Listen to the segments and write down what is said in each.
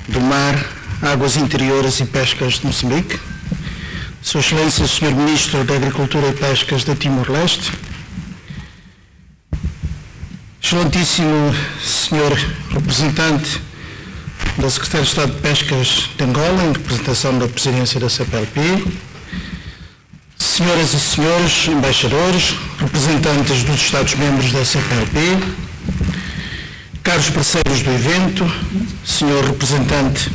do mar, águas interiores e pescas de Moçambique, Sua Excelência o Sr. Ministro da Agricultura e Pescas de Timor-Leste, Excelentíssimo Sr. Representante da Secretaria de Estado de Pescas de Angola, em representação da Presidência da CPLP, Senhoras e Senhores Embaixadores, representantes dos Estados-membros da CPLP, caros parceiros do evento, Senhor Representante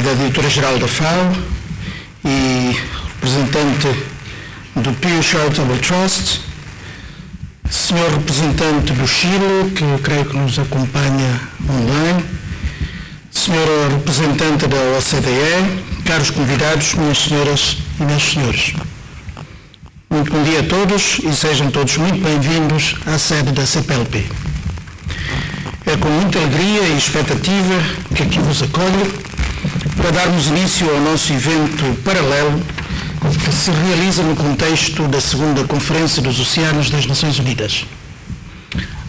da Diretora-Geral da FAO e representante do Pew Charitable Trusts, Senhor Representante do Chile, que eu creio que nos acompanha online, Senhora Representante da OCDE, caros convidados, minhas senhoras e meus senhores. Muito bom dia a todos e sejam todos muito bem-vindos à sede da CPLP. É com muita alegria e expectativa que aqui vos acolho para darmos início ao nosso evento paralelo que se realiza no contexto da segunda Conferência dos Oceanos das Nações Unidas.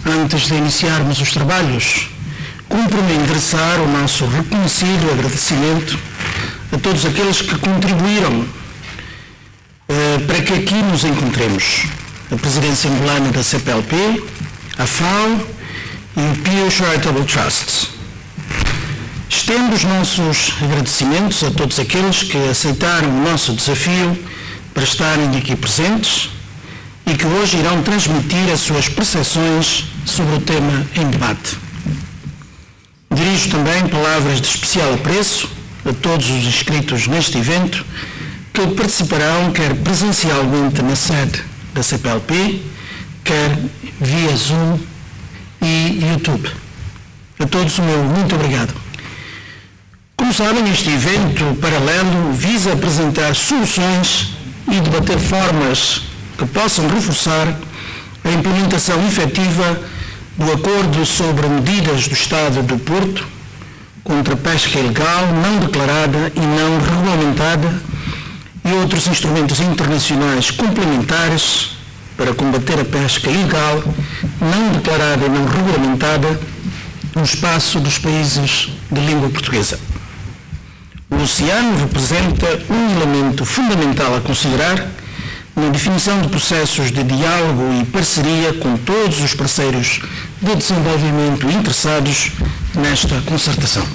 Antes de iniciarmos os trabalhos, cumpre-me endereçar o nosso reconhecido agradecimento a todos aqueles que contribuíram para que aqui nos encontremos. A Presidência Angolana da CPLP, a FAO e o Pew Charitable Trusts. Estendo os nossos agradecimentos a todos aqueles que aceitaram o nosso desafio para estarem aqui presentes e que hoje irão transmitir as suas percepções sobre o tema em debate. Dirijo também palavras de especial apreço a todos os inscritos neste evento que participarão quer presencialmente na sede da CPLP, quer via Zoom e YouTube. A todos o meu muito obrigado. Como sabem, este evento paralelo visa apresentar soluções e debater formas que possam reforçar a implementação efetiva do Acordo sobre Medidas do Estado do Porto contra a pesca ilegal, não declarada e não regulamentada e outros instrumentos internacionais complementares para combater a pesca ilegal, não declarada e não regulamentada no espaço dos países de língua portuguesa. O oceano representa um elemento fundamental a considerar na definição de processos de diálogo e parceria com todos os parceiros de desenvolvimento interessados nesta concertação.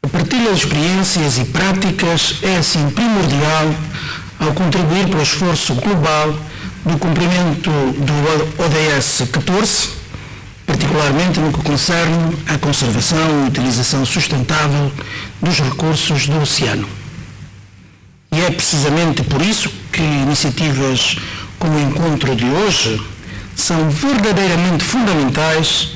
A partilha de experiências e práticas é, assim, primordial ao contribuir para o esforço global do cumprimento do ODS 14, particularmente no que concerne à conservação e utilização sustentável dos recursos do oceano. E é precisamente por isso que iniciativas como o encontro de hoje são verdadeiramente fundamentais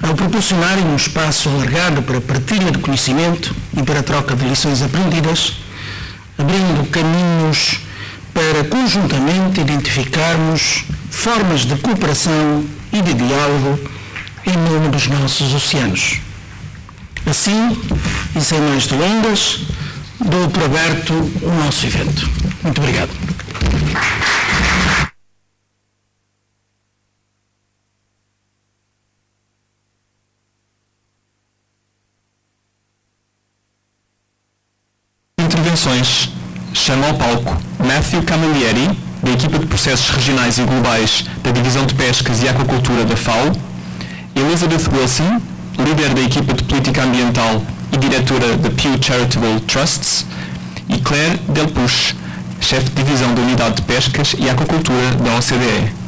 ao proporcionarem um espaço alargado para partilha de conhecimento e para a troca de lições aprendidas, abrindo caminhos para conjuntamente identificarmos formas de cooperação e de diálogo em nome dos nossos oceanos. Assim, e sem mais delongas, dou por aberto o nosso evento. Muito obrigado. Intervenções. Chamo ao palco Matthew Camilleri, da equipa de processos regionais e globais da Divisão de Pescas e Aquacultura da FAO, Elizabeth Wilson, líder da equipa de política ambiental e diretora da Pew Charitable Trusts, e Claire Delpuche, chefe de divisão da Unidade de Pescas e Aquacultura da OCDE.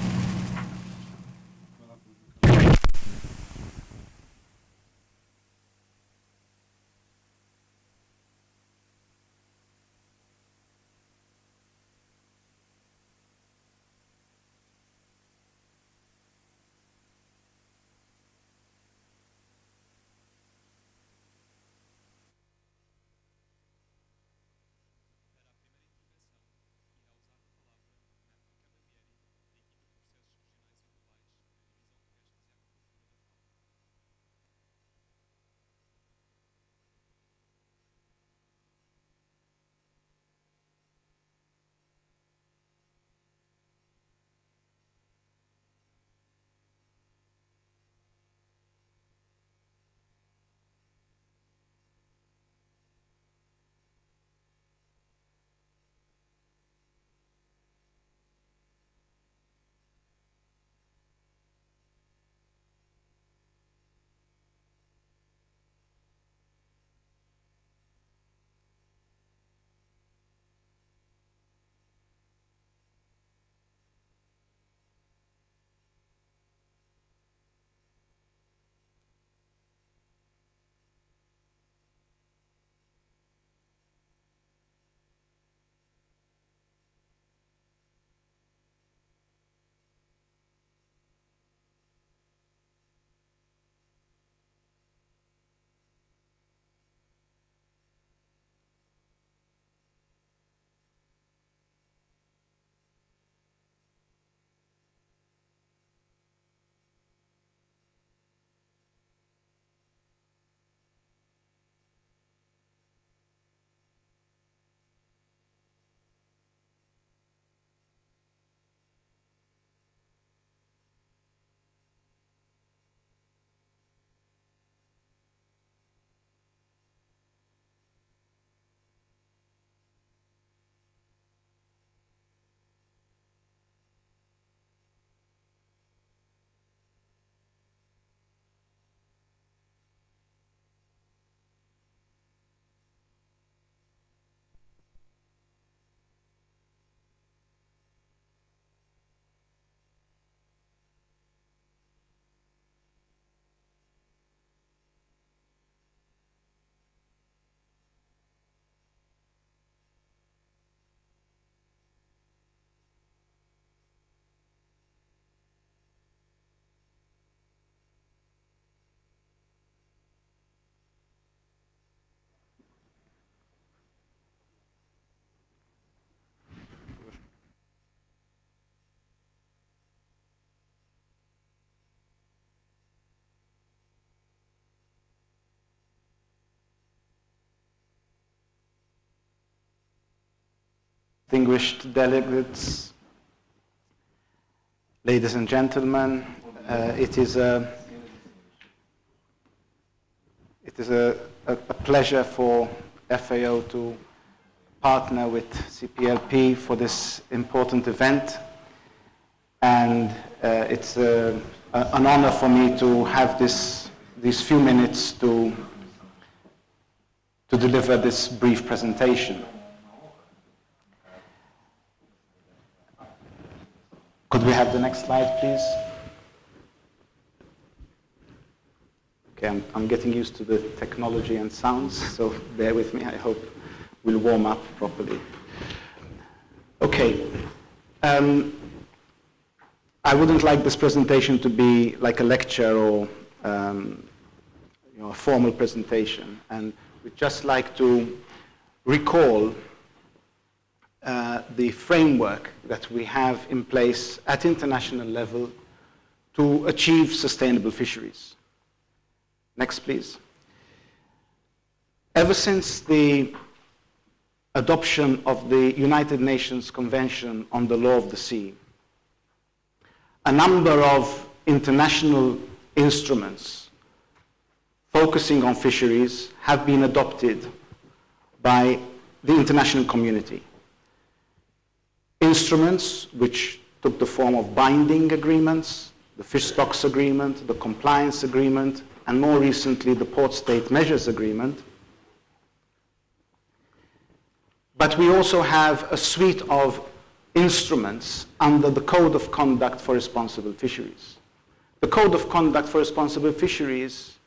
Distinguished delegates, ladies and gentlemen, it is a pleasure for FAO to partner with CPLP for this important event, and it's an honor for me to have these few minutes to deliver this brief presentation. Could we have the next slide, please? Okay, I'm getting used to the technology and sounds, so bear with me. I hope we'll warm up properly. Okay. I wouldn't like this presentation to be like a lecture or a formal presentation, and we'd just like to recall the framework that we have in place at international level to achieve sustainable fisheries. Next, please. Ever since the adoption of the United Nations Convention on the Law of the Sea, a number of international instruments focusing on fisheries have been adopted by the international community. Instruments which took the form of binding agreements, the Fish Stocks Agreement, the Compliance Agreement, and more recently the Port State Measures Agreement. But we also have a suite of instruments under the Code of Conduct for Responsible Fisheries. The Code of Conduct for Responsible Fisheries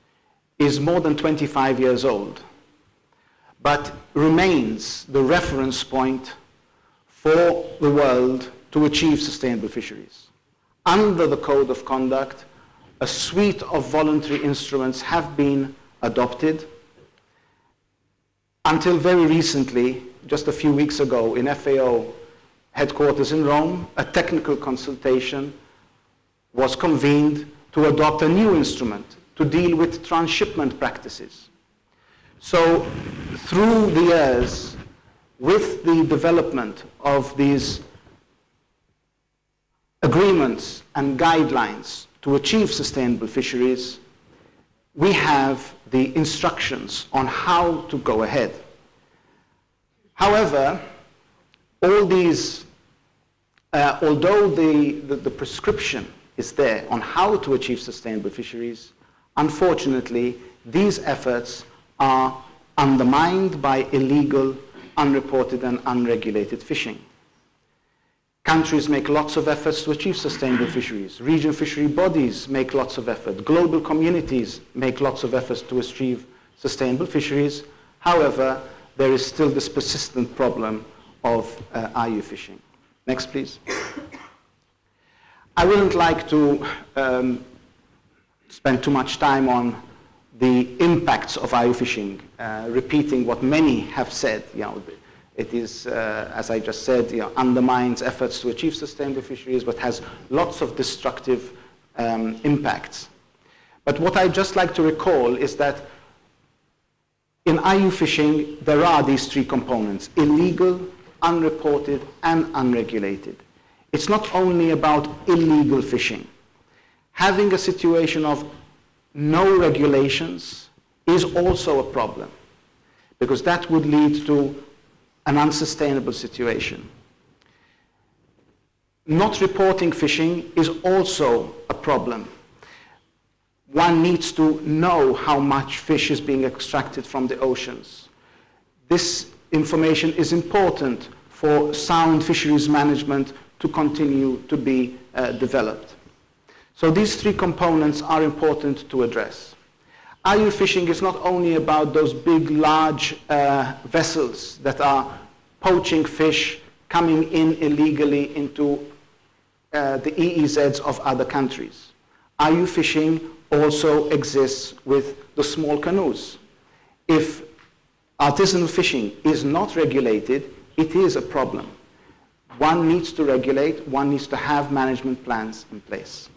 is more than 25 years old, but remains the reference point for the world to achieve sustainable fisheries. Under the Code of Conduct, a suite of voluntary instruments have been adopted. Until very recently, just a few weeks ago, in FAO headquarters in Rome, a technical consultation was convened to adopt a new instrument to deal with transshipment practices. So through the years, with the development of these agreements and guidelines to achieve sustainable fisheries, we have the instructions on how to go ahead. However, all these, although the prescription is there on how to achieve sustainable fisheries, unfortunately, these efforts are undermined by illegal, unreported and unregulated fishing. Countries make lots of efforts to achieve sustainable fisheries. Regional fishery bodies make lots of effort. Global communities make lots of efforts to achieve sustainable fisheries. However, there is still this persistent problem of IUU fishing. Next, please. I wouldn't like to spend too much time on the impacts of IUU fishing, repeating what many have said. It is, as I just said, undermines efforts to achieve sustainable fisheries, but has lots of destructive impacts. But what I'd just like to recall is that in IUU fishing, there are these three components: illegal, unreported, and unregulated. It's not only about illegal fishing. Having a situation of no regulations is also a problem, because that would lead to an unsustainable situation. Not reporting fishing is also a problem. One needs to know how much fish is being extracted from the oceans. This information is important for sound fisheries management to continue to be developed. So these three components are important to address. IUU fishing is not only about those big, large vessels that are poaching fish, coming in illegally into the EEZs of other countries. IUU fishing also exists with the small canoes. If artisanal fishing is not regulated, it is a problem. One needs to regulate, one needs to have management plans in place.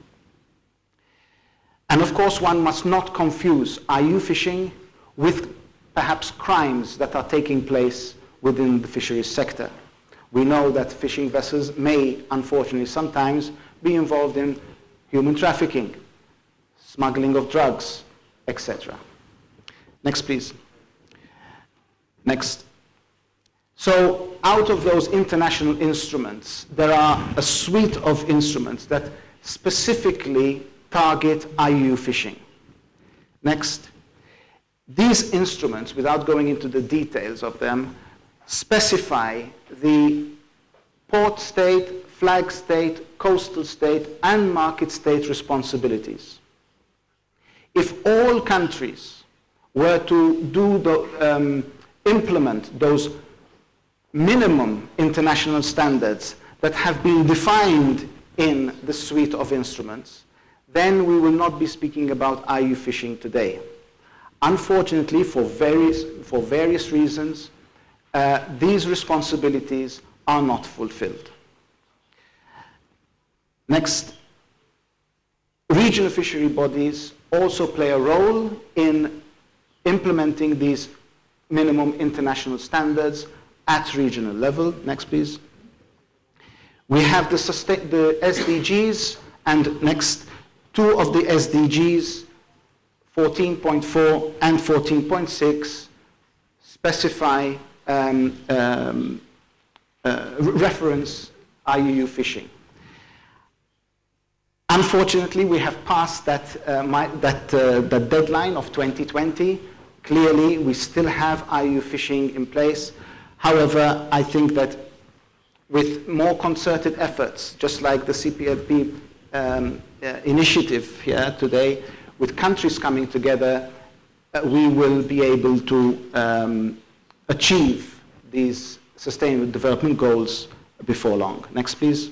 And of course, one must not confuse IUU fishing with perhaps crimes that are taking place within the fisheries sector. We know that fishing vessels may, unfortunately, sometimes be involved in human trafficking, smuggling of drugs, etc. Next, please. Next. So out of those international instruments, there are a suite of instruments that specifically target IUU fishing. Next. These instruments, without going into the details of them, specify the port state, flag state, coastal state, and market state responsibilities. If all countries were to implement those minimum international standards that have been defined in the suite of instruments, then we will not be speaking about IUU fishing today. Unfortunately, for various reasons, these responsibilities are not fulfilled. Next, regional fishery bodies also play a role in implementing these minimum international standards at regional level. Next, please. We have the SDGs, and next, two of the SDGs, 14.4 and 14.6, specify reference IUU fishing. Unfortunately, we have passed that deadline of 2020. Clearly, we still have IUU fishing in place. However, I think that with more concerted efforts, just like the CPLP initiative here today, with countries coming together, we will be able to achieve these sustainable development goals before long. Next, please.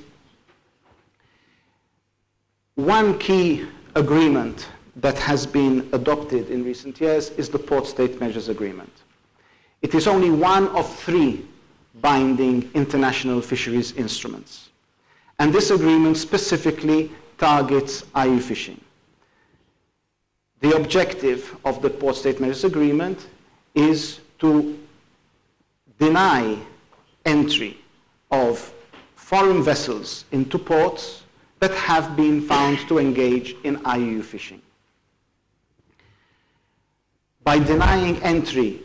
One key agreement that has been adopted in recent years is the Port State Measures Agreement. It is only one of 3 binding international fisheries instruments. And this agreement specifically targets IUU fishing. The objective of the Port State Measures Agreement is to deny entry of foreign vessels into ports that have been found to engage in IUU fishing. By denying entry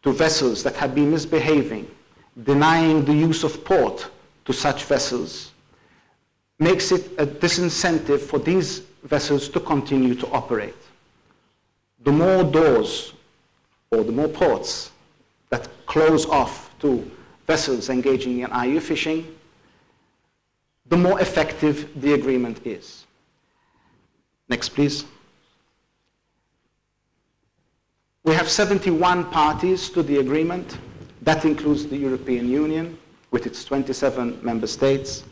to vessels that have been misbehaving, denying the use of port to such vessels, makes it a disincentive for these vessels to continue to operate. The more doors or the more ports that close off to vessels engaging in IUU fishing, the more effective the agreement is. Next, please. We have 71 parties to the agreement. That includes the European Union with its 27 member states.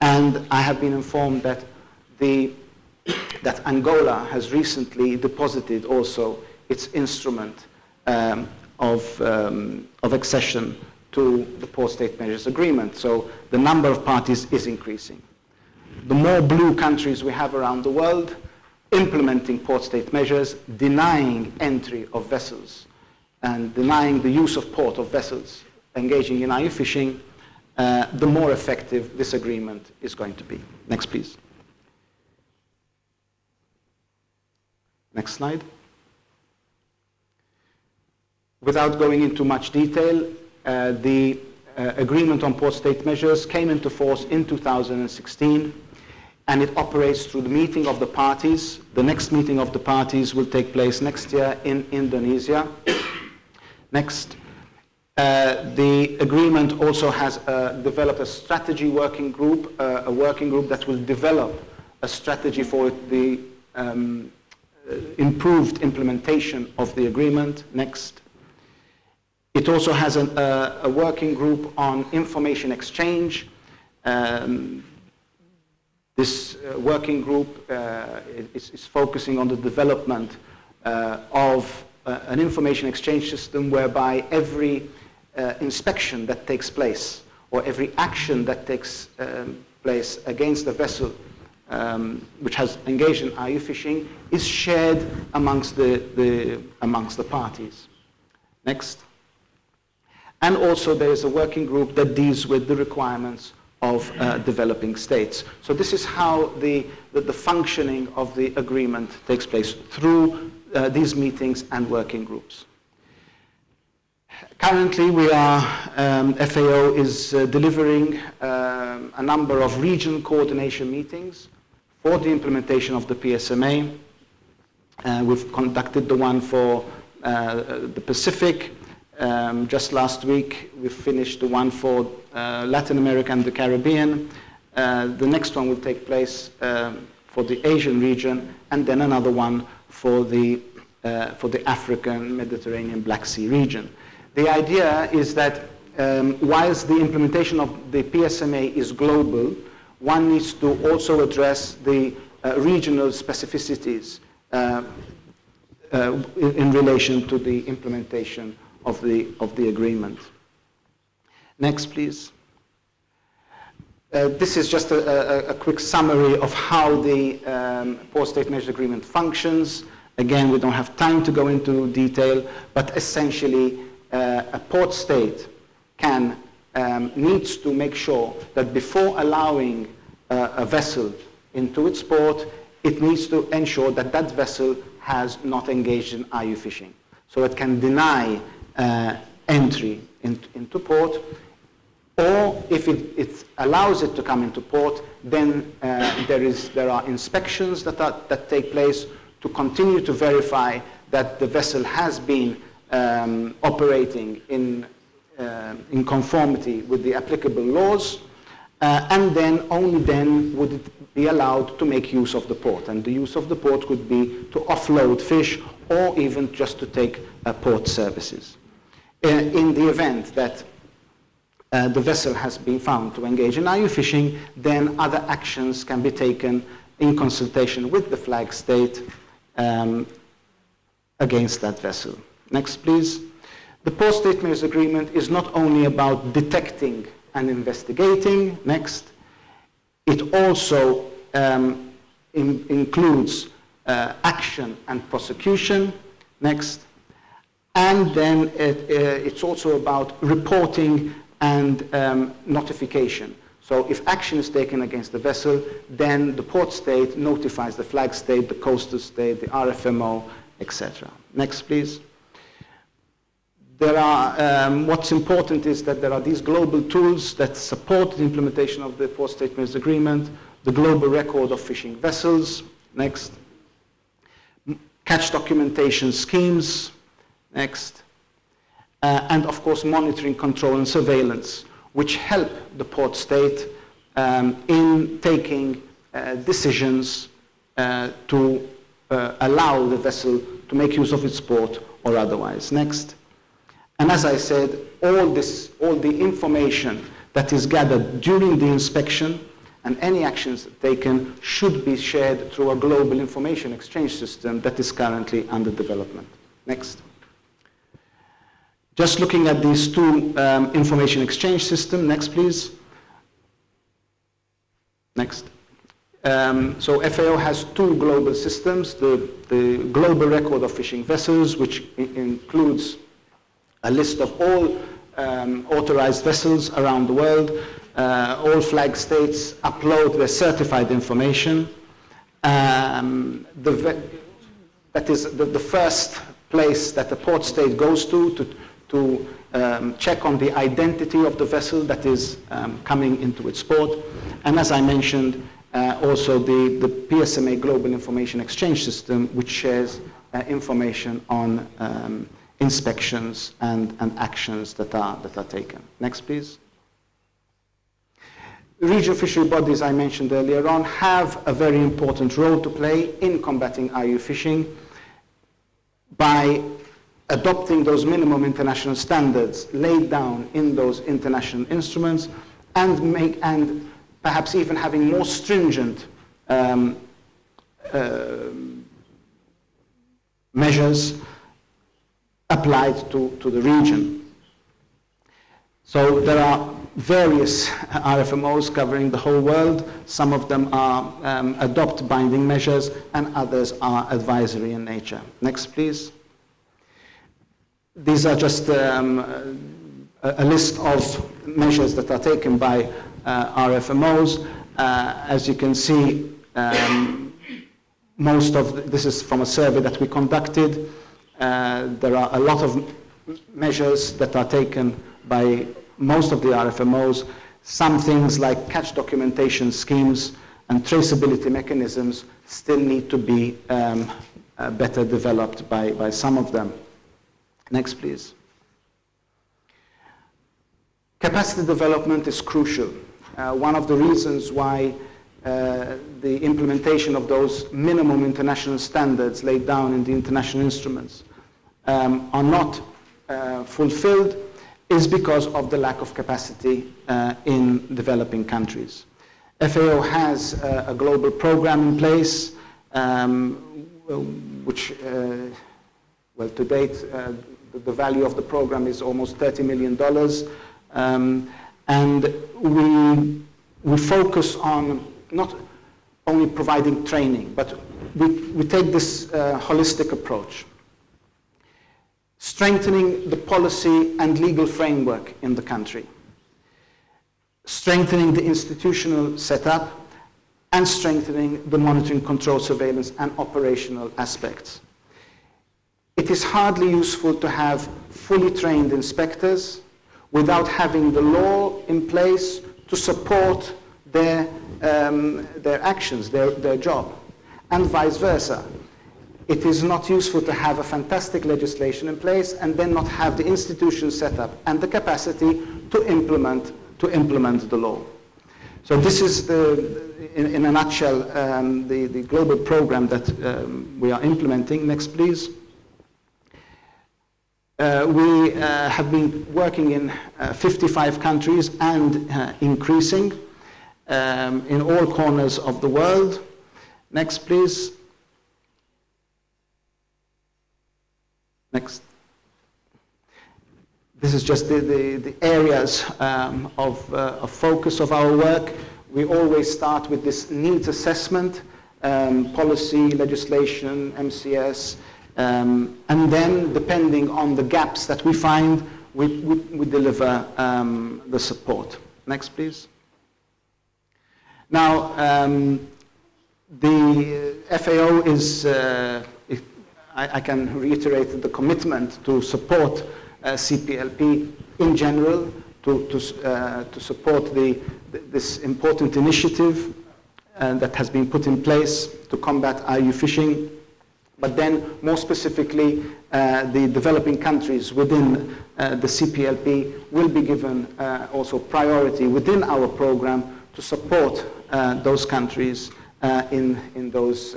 And I have been informed that Angola has recently deposited also its instrument of accession to the Port State Measures Agreement. So the number of parties is increasing. The more blue countries we have around the world implementing port state measures, denying entry of vessels, and denying the use of port of vessels engaging in IUU fishing, the more effective this agreement is going to be. Next, please. Next slide. Without going into much detail, the agreement on port state measures came into force in 2016, and it operates through the meeting of the parties. The next meeting of the parties will take place next year in Indonesia. Next. The agreement also has developed a strategy working group, a working group that will develop a strategy for the improved implementation of the agreement. Next. It also has a working group on information exchange. This working group is focusing on the development of an information exchange system whereby every inspection that takes place or every action that takes place against a vessel which has engaged in IUU fishing is shared amongst the parties. Next. And also there is a working group that deals with the requirements of developing states. So this is how the functioning of the agreement takes place, through these meetings and working groups. Currently, FAO is delivering a number of region coordination meetings for the implementation of the PSMA. We've conducted the one for the Pacific. Just last week, we finished the one for Latin America and the Caribbean. The next one will take place for the Asian region, and then another one for the African, Mediterranean, Black Sea region. The idea is that whilst the implementation of the PSMA is global, one needs to also address the regional specificities in relation to the implementation of the agreement. Next, please. This is just a quick summary of how the Port State Measures Agreement functions. Again, we don't have time to go into detail, but essentially a port state needs to make sure that before allowing a vessel into its port, it needs to ensure that that vessel has not engaged in IUU fishing. So it can deny entry into port, or if it allows it to come into port, then there are inspections that take place to continue to verify that the vessel has been operating in conformity with the applicable laws, and then only then would it be allowed to make use of the port. And the use of the port could be to offload fish or even just to take port services. In the event that the vessel has been found to engage in IUU fishing, then other actions can be taken in consultation with the flag state against that vessel. Next, please. The Port State Measures Agreement is not only about detecting and investigating. Next. It also includes action and prosecution. Next. And then it's also about reporting and notification. So if action is taken against the vessel, then the port state notifies the flag state, the coastal state, the RFMO, etc. Next, please. There are, what's important is that there are these global tools that support the implementation of the Port State Measures Agreement, the global record of fishing vessels. Next. Catch documentation schemes. Next. And of course, monitoring, control, and surveillance, which help the port state in taking decisions to allow the vessel to make use of its port or otherwise. Next. And as I said, all the information that is gathered during the inspection and any actions taken should be shared through a global information exchange system that is currently under development. Next. Just looking at these two information exchange systems. Next, please. Next. So FAO has two global systems, the global record of fishing vessels, which includes a list of all authorized vessels around the world. All flag states upload their certified information. That is the first place that the port state goes to check on the identity of the vessel that is coming into its port. And as I mentioned, also the PSMA Global Information Exchange System, which shares information on inspections and actions that are taken. Next, please. Regional fishery bodies I mentioned earlier on have a very important role to play in combating IUU fishing by adopting those minimum international standards laid down in those international instruments and perhaps even having more stringent measures applied to the region. So there are various RFMOs covering the whole world. Some of them are adopt binding measures and others are advisory in nature. Next, please. These are just a list of measures that are taken by RFMOs. As you can see, this is from a survey that we conducted. There are a lot of measures that are taken by most of the RFMOs. Some things like catch documentation schemes and traceability mechanisms still need to be better developed by some of them. Next, please. Capacity development is crucial. One of the reasons why the implementation of those minimum international standards laid down in the international instruments are not fulfilled is because of the lack of capacity in developing countries. FAO has a global program in place, which, well, to date, the value of the program is almost $30 million. And we focus on not only providing training, but we take this holistic approach. Strengthening the policy and legal framework in the country, strengthening the institutional setup, and strengthening the monitoring, control, surveillance, and operational aspects. It is hardly useful to have fully trained inspectors without having the law in place to support their actions, their job, and vice versa. It is not useful to have a fantastic legislation in place and then not have the institutions set up and the capacity to implement the law. So this is, in a nutshell, the global program that we are implementing. Next, please. We have been working in 55 countries and increasing in all corners of the world. Next, please. Next. This is just the areas of focus of our work. We always start with this needs assessment, policy, legislation, MCS, and then, depending on the gaps that we find, we deliver the support. Next, please. Now, the FAO is, I can reiterate the commitment to support CPLP in general, to support this important initiative that has been put in place to combat IUU fishing. But then, more specifically, the developing countries within the CPLP will be given also priority within our program to support those countries in those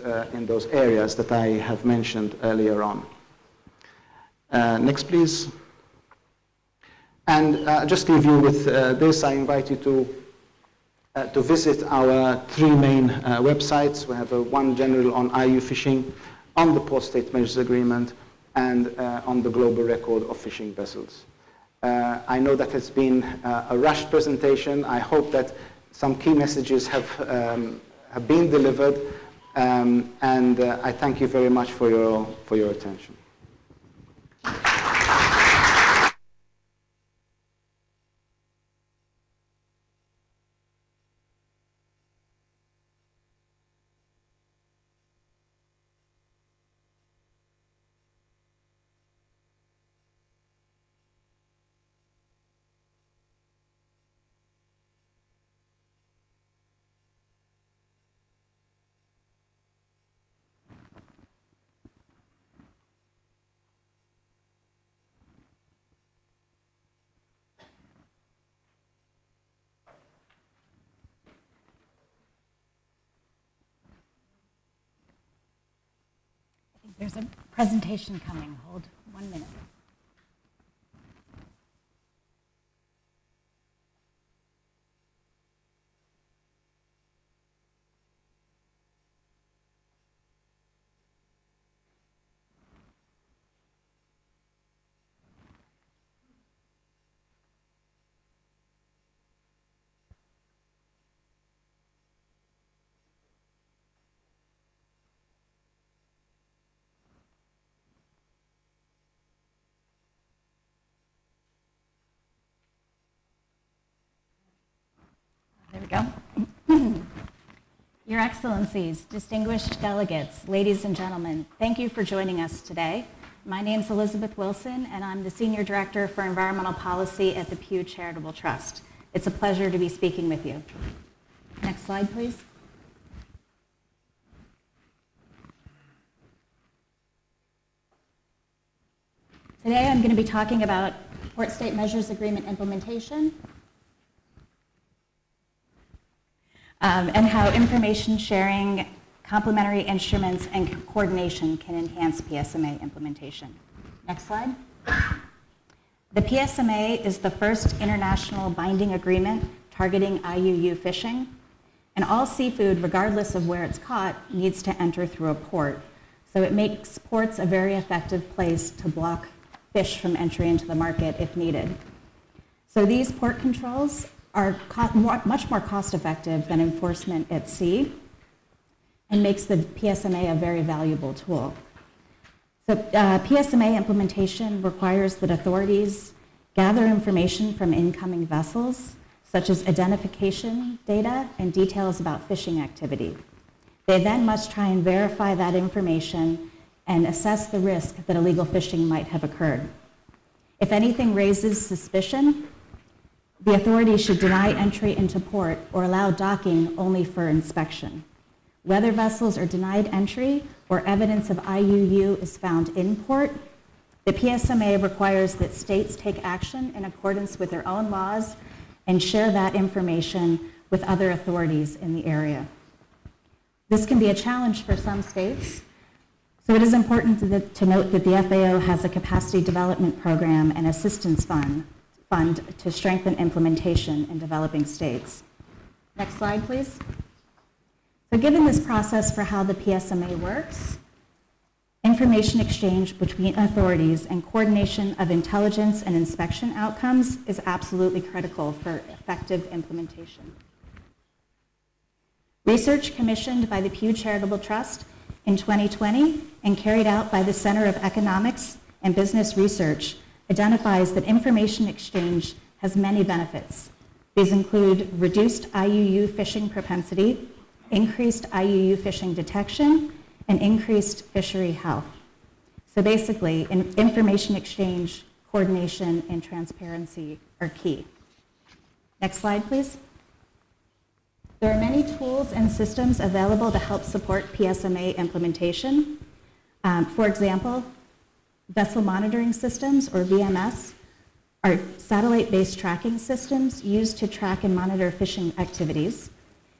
areas that I have mentioned earlier on. Next, please. And just to leave you with this, I invite you to visit our three main websites. We have one general on IUU fishing, on the Port State Measures Agreement, and on the global record of fishing vessels. I know that it's been a rushed presentation. I hope that some key messages have been delivered, and I thank you very much for your attention. There's a presentation coming. Hold 1 minute. we go. Your Excellencies, distinguished delegates, ladies and gentlemen, thank you for joining us today. My name is Elizabeth Wilson, and I'm the Senior Director for Environmental Policy at the Pew Charitable Trust. It's a pleasure to be speaking with you. Next slide, please. Today I'm going to be talking about Port State Measures Agreement implementation and how information sharing, complementary instruments, and coordination can enhance PSMA implementation. Next slide. The PSMA is the first international binding agreement targeting IUU fishing, and all seafood, regardless of where it's caught, needs to enter through a port. So it makes ports a very effective place to block fish from entry into the market if needed. So these port controls are much more cost-effective than enforcement at sea and makes the PSMA a very valuable tool. So PSMA implementation requires that authorities gather information from incoming vessels, such as identification data and details about fishing activity. They then must try and verify that information and assess the risk that illegal fishing might have occurred. If anything raises suspicion, the authorities should deny entry into port or allow docking only for inspection. Whether vessels are denied entry or evidence of IUU is found in port, the PSMA requires that states take action in accordance with their own laws and share that information with other authorities in the area. This can be a challenge for some states, so it is important to note that the FAO has a capacity development program and assistance fund to strengthen implementation in developing states. Next slide, please. So given this process for how the PSMA works, information exchange between authorities and coordination of intelligence and inspection outcomes is absolutely critical for effective implementation. Research commissioned by the Pew Charitable Trust in 2020 and carried out by the Center of Economics and Business Research identifies that information exchange has many benefits. These include reduced IUU fishing propensity, increased IUU fishing detection, and increased fishery health. So basically, information exchange, coordination, and transparency are key. Next slide, please. There are many tools and systems available to help support PSMA implementation. For example, vessel monitoring systems, or VMS, are satellite-based tracking systems used to track and monitor fishing activities.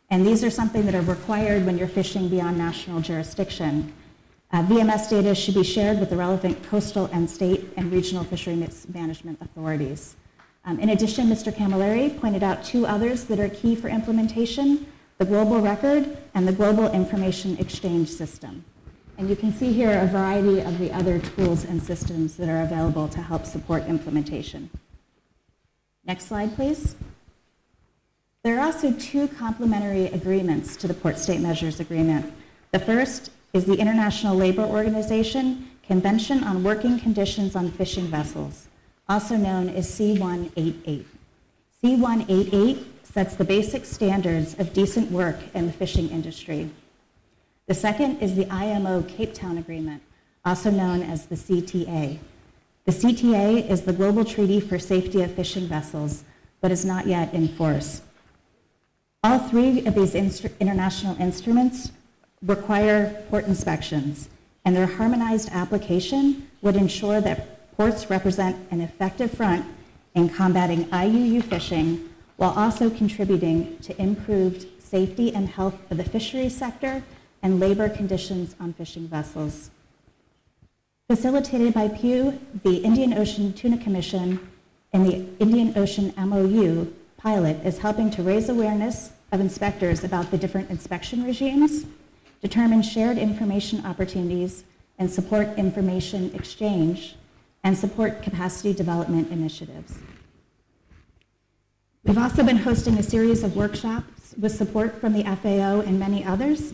And these are something that are required when you're fishing beyond national jurisdiction. VMS data should be shared with the relevant coastal and state and regional fishery management authorities. In addition, Mr. Camilleri pointed out two others that are key for implementation: the Global Record and the Global Information Exchange System. And you can see here a variety of the other tools and systems that are available to help support implementation. Next slide, please. There are also two complementary agreements to the Port State Measures Agreement. The first is the International Labor Organization Convention on Working Conditions on Fishing Vessels, also known as C188. C188 sets the basic standards of decent work in the fishing industry. The second is the IMO Cape Town Agreement, also known as the CTA. The CTA is the Global Treaty for Safety of Fishing Vessels, but is not yet in force. All three of these international instruments require port inspections, and their harmonized application would ensure that ports represent an effective front in combating IUU fishing while also contributing to improved safety and health of the fisheries sector and labor conditions on fishing vessels. Facilitated by Pew, the Indian Ocean Tuna Commission and the Indian Ocean MOU pilot is helping to raise awareness of inspectors about the different inspection regimes, determine shared information opportunities, and support information exchange, and support capacity development initiatives. We've also been hosting a series of workshops with support from the FAO and many others.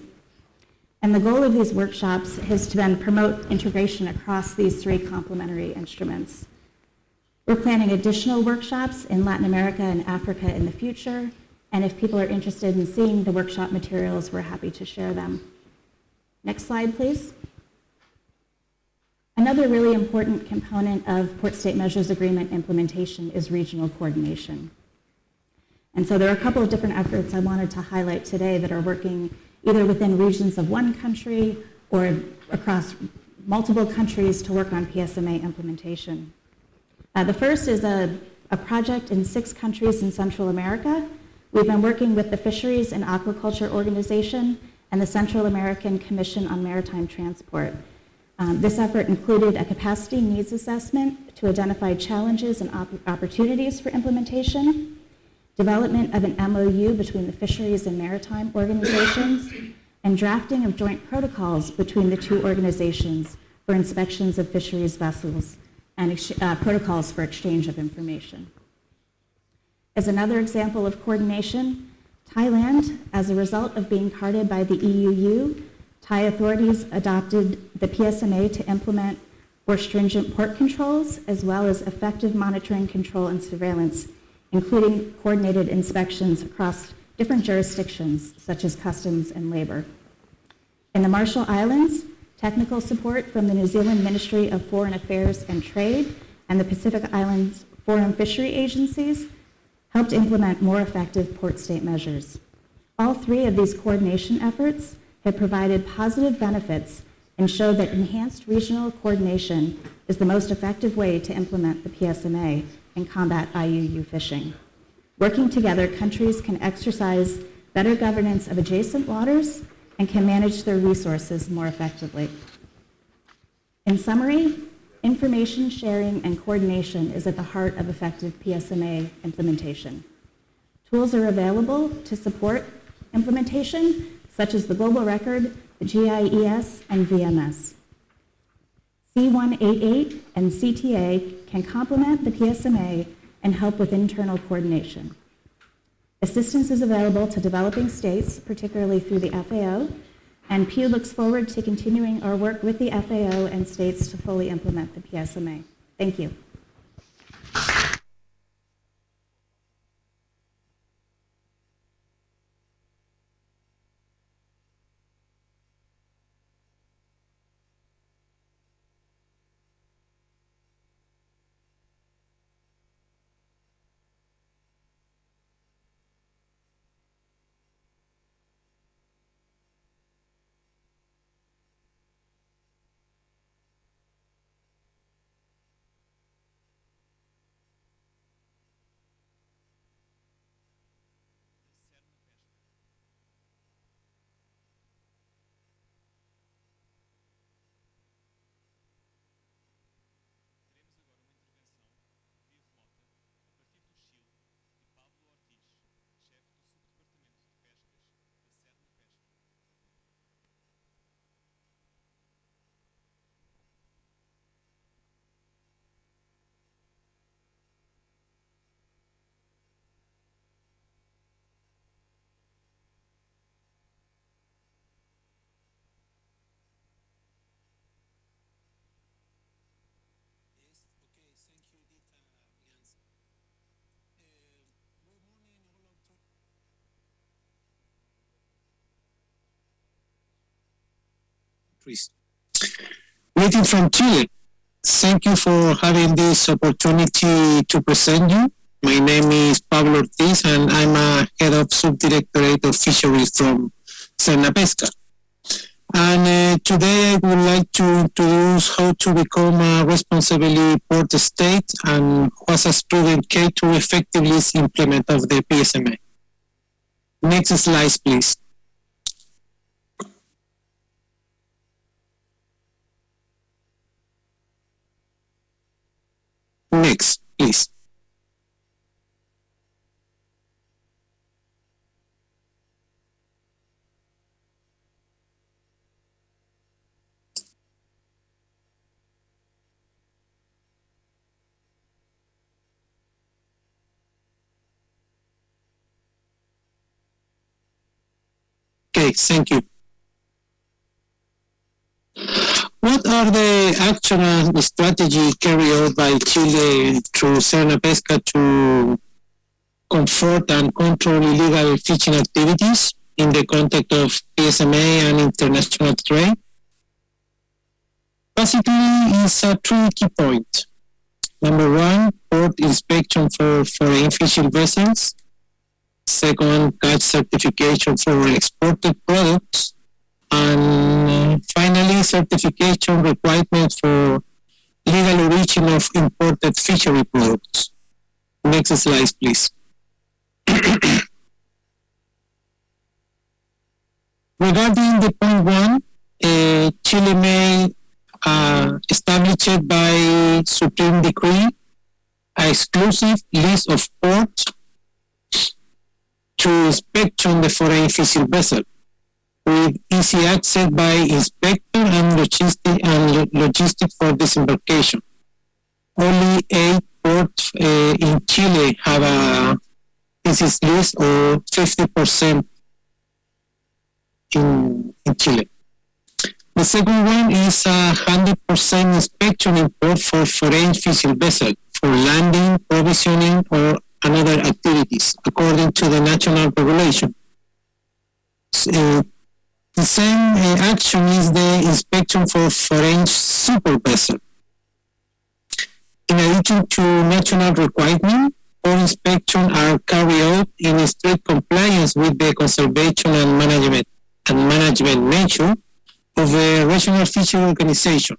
And the goal of these workshops is to then promote integration across these three complementary instruments. We're planning additional workshops in Latin America and Africa in the future, And if people are interested in seeing the workshop materials, we're happy to share them. Next slide, please. Another really important component of Port State Measures Agreement implementation is regional coordination. And so there are a couple of different efforts I wanted to highlight today that are working either within regions of one country or across multiple countries to work on PSMA implementation. The first is a project in 6 countries in Central America. We've been working with the Fisheries and Aquaculture Organization and the Central American Commission on Maritime Transport. This effort included a capacity needs assessment to identify challenges and opportunities for implementation, development of an MOU between the fisheries and maritime organizations, and drafting of joint protocols between the 2 organizations for inspections of fisheries vessels and protocols for exchange of information. As another example of coordination, Thailand, as a result of being carded by the EUU, Thai authorities adopted the PSMA to implement more stringent port controls, as well as effective monitoring, control, and surveillance, including coordinated inspections across different jurisdictions, such as customs and labor. In the Marshall Islands, technical support from the New Zealand Ministry of Foreign Affairs and Trade and the Pacific Islands Foreign Fishery Agencies helped implement more effective port state measures. All 3 of these coordination efforts have provided positive benefits and show that enhanced regional coordination is the most effective way to implement the PSMA and combat IUU fishing. Working together, countries can exercise better governance of adjacent waters and can manage their resources more effectively. In summary, information sharing and coordination is at the heart of effective PSMA implementation. Tools are available to support implementation, such as the Global Record, the GIES, and VMS. C188 and CTA can complement the PSMA and help with internal coordination. Assistance is available to developing states, particularly through the FAO, and Pew looks forward to continuing our work with the FAO and states to fully implement the PSMA. Thank you. Greeting from Chile. Thank you for having this opportunity to present you. My name is Pablo Ortiz and I'm a head of subdirectorate of Fisheries from Pesca. And today I would like to introduce how to become a responsibly port state and what's a prudent key to effectively implement of the PSMA. Next slide, please. Next, please. Okay, thank you. What are the action and strategy carried out by Chile through Pesca to comfort and control illegal fishing activities in the context of PSMA and international trade. Basically, it's a three key points. Number one, port inspection for foreign fishing vessels. Second, catch certification for exported products. And finally, certification requirements for legal origin of imported fishery products. Next slide, please. Regarding the point one, Chile may established by Supreme Decree an exclusive list of ports to inspection the foreign fishing vessel, with easy access by inspector and logistic for disembarkation. Only 8 ports in Chile have a this list, or 50% in Chile. The second one is 100% inspection in port for foreign fishing vessel for landing, provisioning, or another activities according to the national regulation. The same action is the inspection for foreign super vessel. In addition to national requirement, all inspections are carried out in strict compliance with the conservation and management nature of the Regional Fishery Organization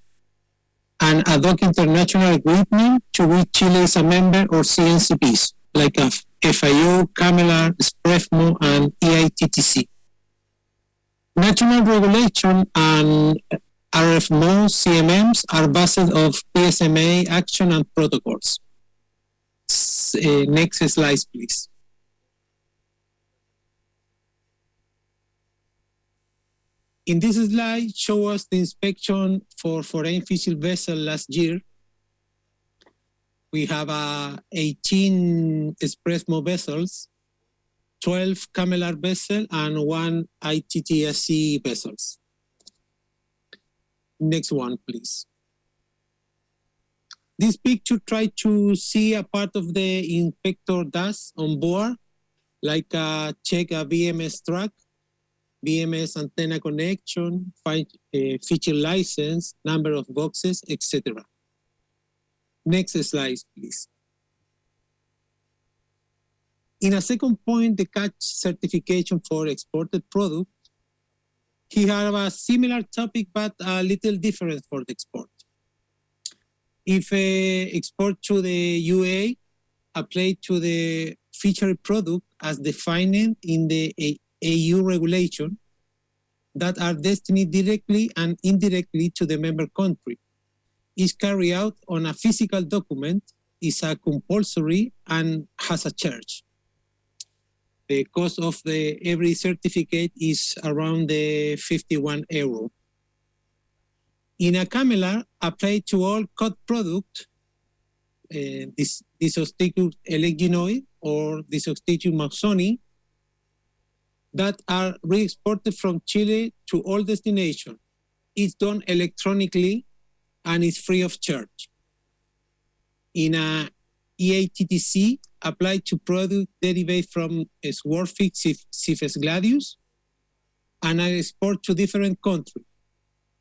and ad hoc international agreement to which Chile is a member, or CNCPs, like FIO, CAMELAR, SPREFMO, and EITTC. National regulation and RFMO CMMs are based of PSMA action and protocols. Next slide, please. In this slide, show us the inspection for foreign fishing vessel last year. We have 18 SPREFMO vessels, 12 CAMELAR vessels, and 1 ITTSC vessels. Next one, please. This picture tries to see a part of the inspector does on board, like check a VMS track, VMS antenna connection, fishing license, number of boxes, etc. Next slide, please. In a second point, the catch certification for exported product, he have a similar topic, but a little different for the export. If export to the UA, apply to the fishery product as defined in the EU regulation that are destined directly and indirectly to the member country, is carried out on a physical document, is a compulsory and has a charge. The cost of every certificate is around the €51. In a CAMELAR, applied to all cod product, Disostichus eleginoid or Disostichus mawsoni, that are re-exported from Chile to all destinations. It's done electronically and is free of charge. In a EATTC, applied to product derived from swordfish Cyphes gladius and are exported to different countries.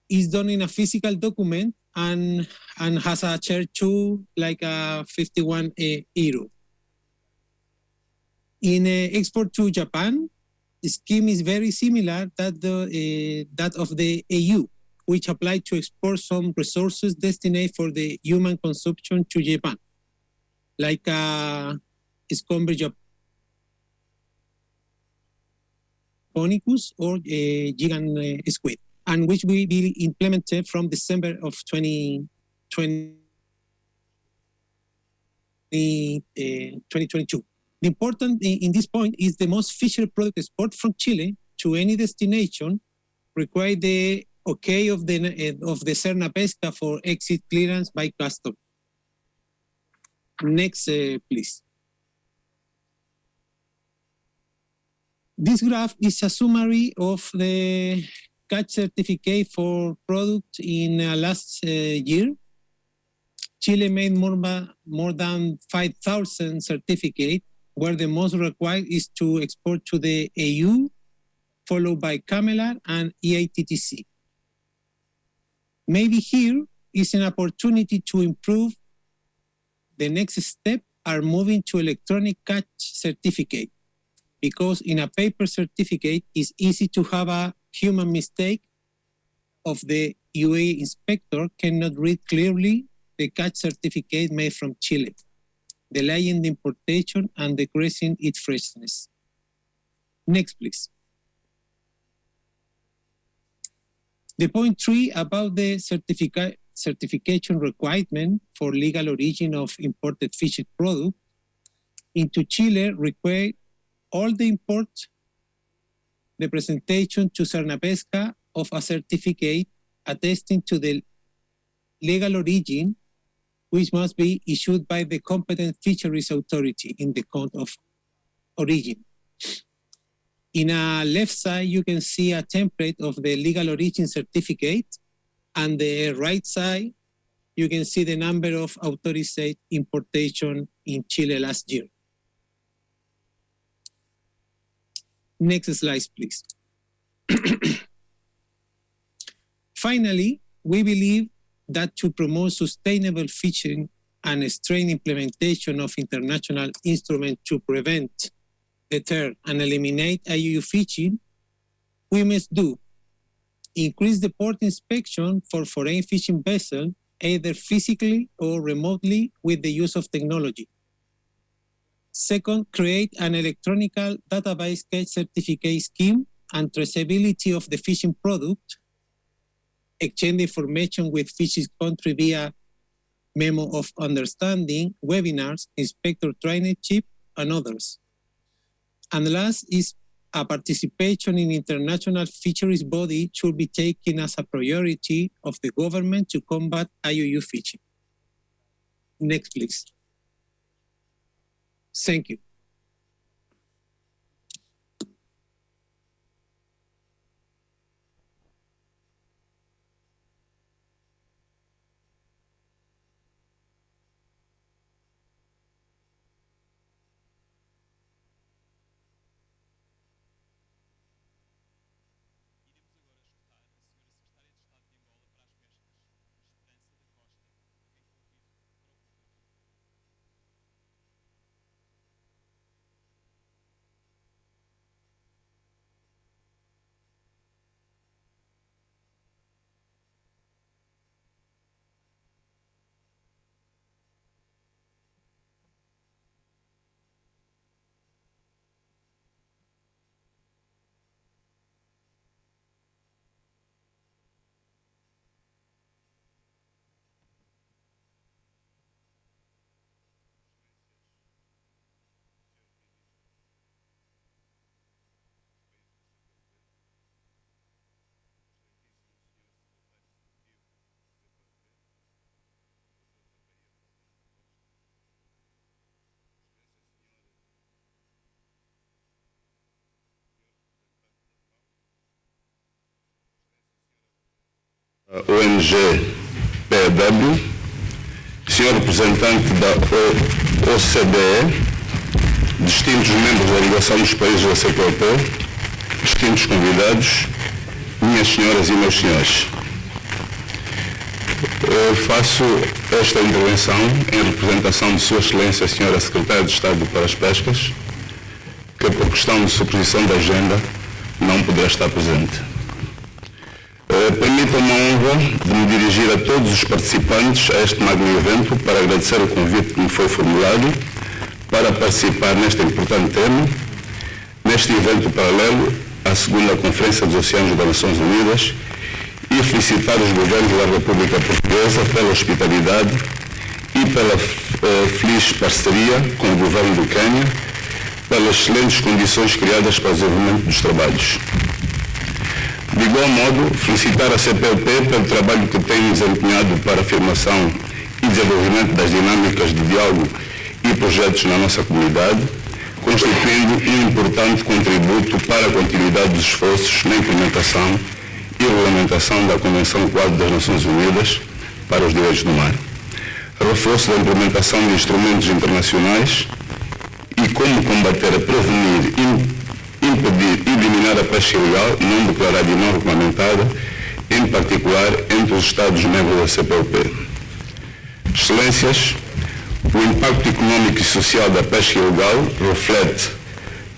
It's done in a physical document and has a charge too, like €51. In export to Japan, the scheme is very similar that of the EU, which applied to export some resources destined for the human consumption to Japan, like Scomber japonicus or gigant squid, and which will be implemented from December of 2022. The important in this point is the most fishery product export from Chile to any destination require the okay of the Serna Pesca for exit clearance by custom. Next, please. This graph is a summary of the catch certificate for product in last year. Chile made more than 5,000 certificates where the most required is to export to the EU, followed by CAMELAR and EATTC. Maybe here is an opportunity to improve. The next step are moving to electronic catch certificate, because in a paper certificate, it's easy to have a human mistake of the UA inspector cannot read clearly the catch certificate made from Chile, delaying the importation and decreasing its freshness. Next, please. The point 3 about the certification requirement for legal origin of imported fishing product into Chile require all the imports the presentation to Pesca of a certificate attesting to the legal origin, which must be issued by the competent fisheries authority in the country of origin. In a left side, you can see a template of the legal origin certificate, and the right side, you can see the number of authorized importation in Chile last year. Next slide, please. Finally, we believe that to promote sustainable fishing and strain implementation of international instruments to prevent, deter, and eliminate IUU fishing, we must do increase the port inspection for foreign fishing vessels, either physically or remotely with the use of technology. Second, create an electronic database catch certificate scheme and traceability of the fishing product, exchange information with fishing country via memo of understanding, webinars, inspector traineeship, and others. And last is a participation in international fisheries body should be taken as a priority of the government to combat IUU fishing. Next, please. Thank you. ONG PW, senhor representante da OCDE, distintos membros da ligação dos países da CPLP, distintos convidados, minhas senhoras e meus senhores. Faço esta intervenção em representação de Sua Excelência, Senhora Secretária de Estado para as Pescas, que por questão de supervisão da agenda não poderá estar presente. Permita-me a honra de me dirigir a todos os participantes a este magno evento para agradecer o convite que me foi formulado para participar neste importante tema, neste evento paralelo à segunda Conferência dos Oceanos das Nações Unidas, e felicitar os governos da República Portuguesa pela hospitalidade e pela feliz parceria com o governo do Quênia, pelas excelentes condições criadas para o desenvolvimento dos trabalhos. De igual modo, felicitar a CPLP pelo trabalho que tem desempenhado para a afirmação e desenvolvimento das dinâmicas de diálogo e projetos na nossa comunidade, constituindo um importante contributo para a continuidade dos esforços na implementação e regulamentação da Convenção Quadro das Nações Unidas para os Direitos do Mar, reforço da implementação de instrumentos internacionais e como combater, prevenir, impedir e eliminar a pesca ilegal, não declarada e não regulamentada, em particular entre os Estados-membros da CPLP. Excelências, o impacto econômico e social da pesca ilegal reflete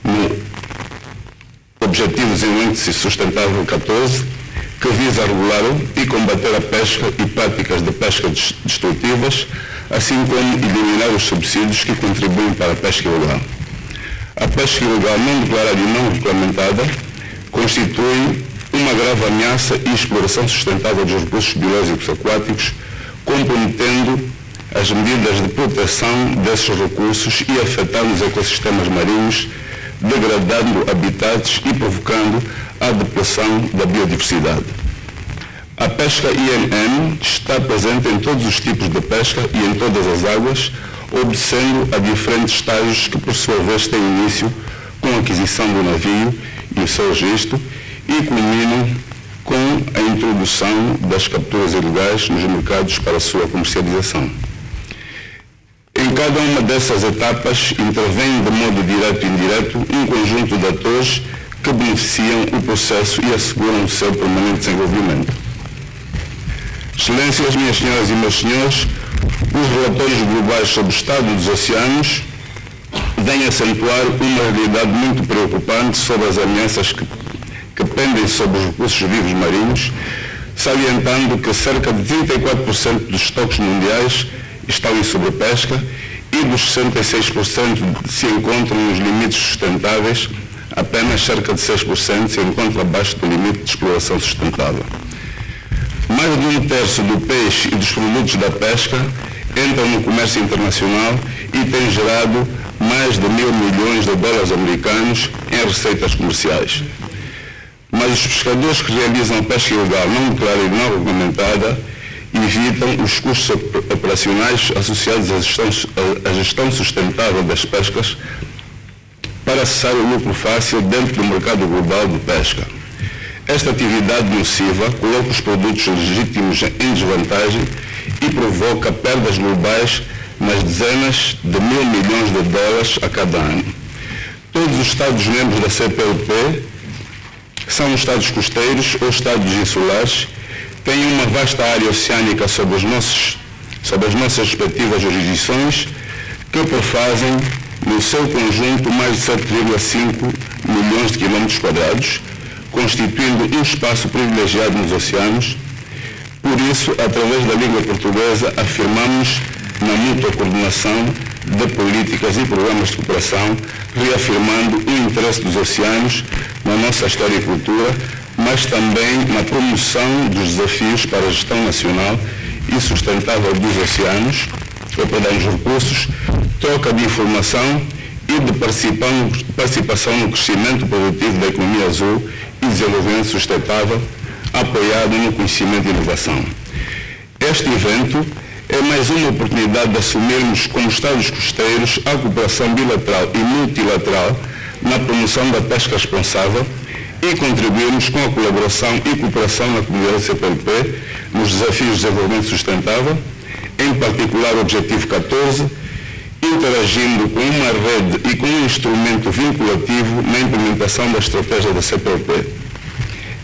no Objetivos em Índice Sustentável 14, que visa regular e combater a pesca e práticas de pesca destrutivas, assim como eliminar os subsídios que contribuem para a pesca ilegal. A pesca ilegal não declarada e não regulamentada constitui uma grave ameaça e exploração sustentável dos recursos biológicos aquáticos, comprometendo as medidas de proteção desses recursos e afetando os ecossistemas marinhos, degradando habitats e provocando a depressão da biodiversidade. A pesca INN está presente em todos os tipos de pesca e em todas as águas, obedecendo a diferentes estágios que, por sua vez, têm início com a aquisição do navio e o seu registro e culminam com a introdução das capturas ilegais nos mercados para a sua comercialização. Em cada uma dessas etapas intervém de modo direto e indireto um conjunto de atores que beneficiam o processo e asseguram o seu permanente desenvolvimento. Excelências, minhas senhoras e meus senhores, os relatórios globais sobre o estado dos oceanos vêm acentuar uma realidade muito preocupante sobre as ameaças que pendem sobre os recursos vivos marinhos, salientando que cerca de 34% dos estoques mundiais estão em sobrepesca e dos 66% se encontram nos limites sustentáveis, apenas cerca de 6% se encontra abaixo do limite de exploração sustentável. Mais de 1/3 do peixe e dos produtos da pesca entram no comércio internacional e têm gerado mais de $1.000 milhões americanos em receitas comerciais. Mas os pescadores que realizam pesca ilegal não declarada e não regulamentada evitam os custos operacionais associados à gestão sustentável das pescas para acessar o lucro fácil dentro do mercado global de pesca. Esta atividade nociva coloca os produtos legítimos em desvantagem e provoca perdas globais nas dezenas de $1.000 milhões a cada ano. Todos os Estados-membros da CPLP são estados costeiros ou estados insulares, têm uma vasta área oceânica sobre as nossas respectivas jurisdições, que perfazem no seu conjunto mais de 7,5 milhões de quilómetros quadrados, constituindo um espaço privilegiado nos oceanos. Por isso, através da língua portuguesa, afirmamos na mútua coordenação de políticas e programas de cooperação, reafirmando o interesse dos oceanos na nossa história e cultura, mas também na promoção dos desafios para a gestão nacional e sustentável dos oceanos, dos recursos, troca de informação e de participação no crescimento produtivo da economia azul e desenvolvimento sustentável, apoiado no conhecimento e inovação. Este evento é mais uma oportunidade de assumirmos como Estados costeiros a cooperação bilateral e multilateral na promoção da pesca responsável e contribuirmos com a colaboração e cooperação na comunidade CPLP nos desafios de desenvolvimento sustentável, em particular o Objetivo 14, interagindo com uma rede e com um instrumento vinculativo na implementação da estratégia da CPLP.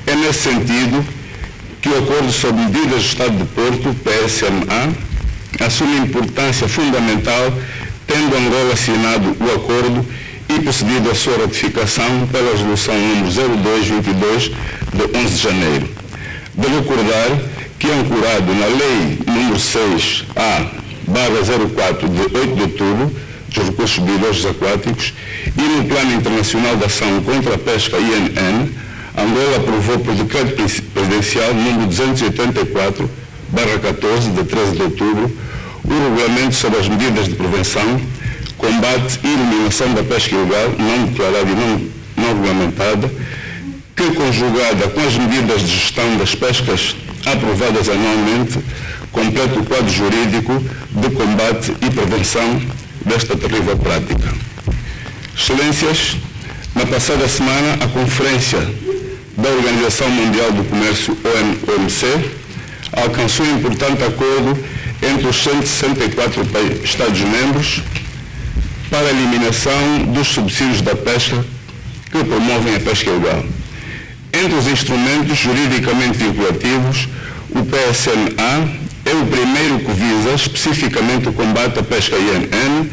É nesse sentido que o Acordo sobre Medidas do Estado de Porto, Psma, assume importância fundamental, tendo Angola assinado o acordo e procedido à sua ratificação pela Resolução número 0222 de 11 de janeiro. De recordar que é ancorado na Lei número 6A/04 de 8 de outubro dos recursos biológicos aquáticos e no Plano Internacional de Ação contra a Pesca INN, Angola aprovou por decreto presidencial número 284/14 de 13 de outubro o regulamento sobre as medidas de prevenção, combate e eliminação da pesca ilegal não declarada e não regulamentada, que, conjugada com as medidas de gestão das pescas aprovadas anualmente, completa o quadro jurídico de combate e prevenção desta terrível prática. Excelências, na passada semana, a Conferência da Organização Mundial do Comércio, OMC, alcançou um importante acordo entre os 164 Estados-membros para a eliminação dos subsídios da pesca que promovem a pesca ilegal. Entre os instrumentos juridicamente vinculativos, o PSNA é o primeiro que visa especificamente o combate à pesca INN,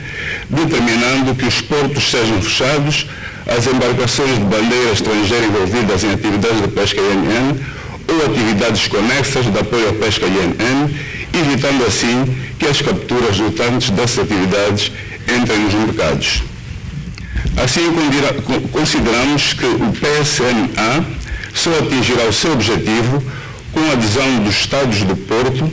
determinando que os portos sejam fechados às embarcações de bandeira estrangeira envolvidas em atividades de pesca INN ou atividades conexas de apoio à pesca INN, evitando assim que as capturas resultantes dessas atividades entrem nos mercados. Assim, consideramos que o PSNA só atingirá o seu objetivo com a adesão dos Estados do Porto,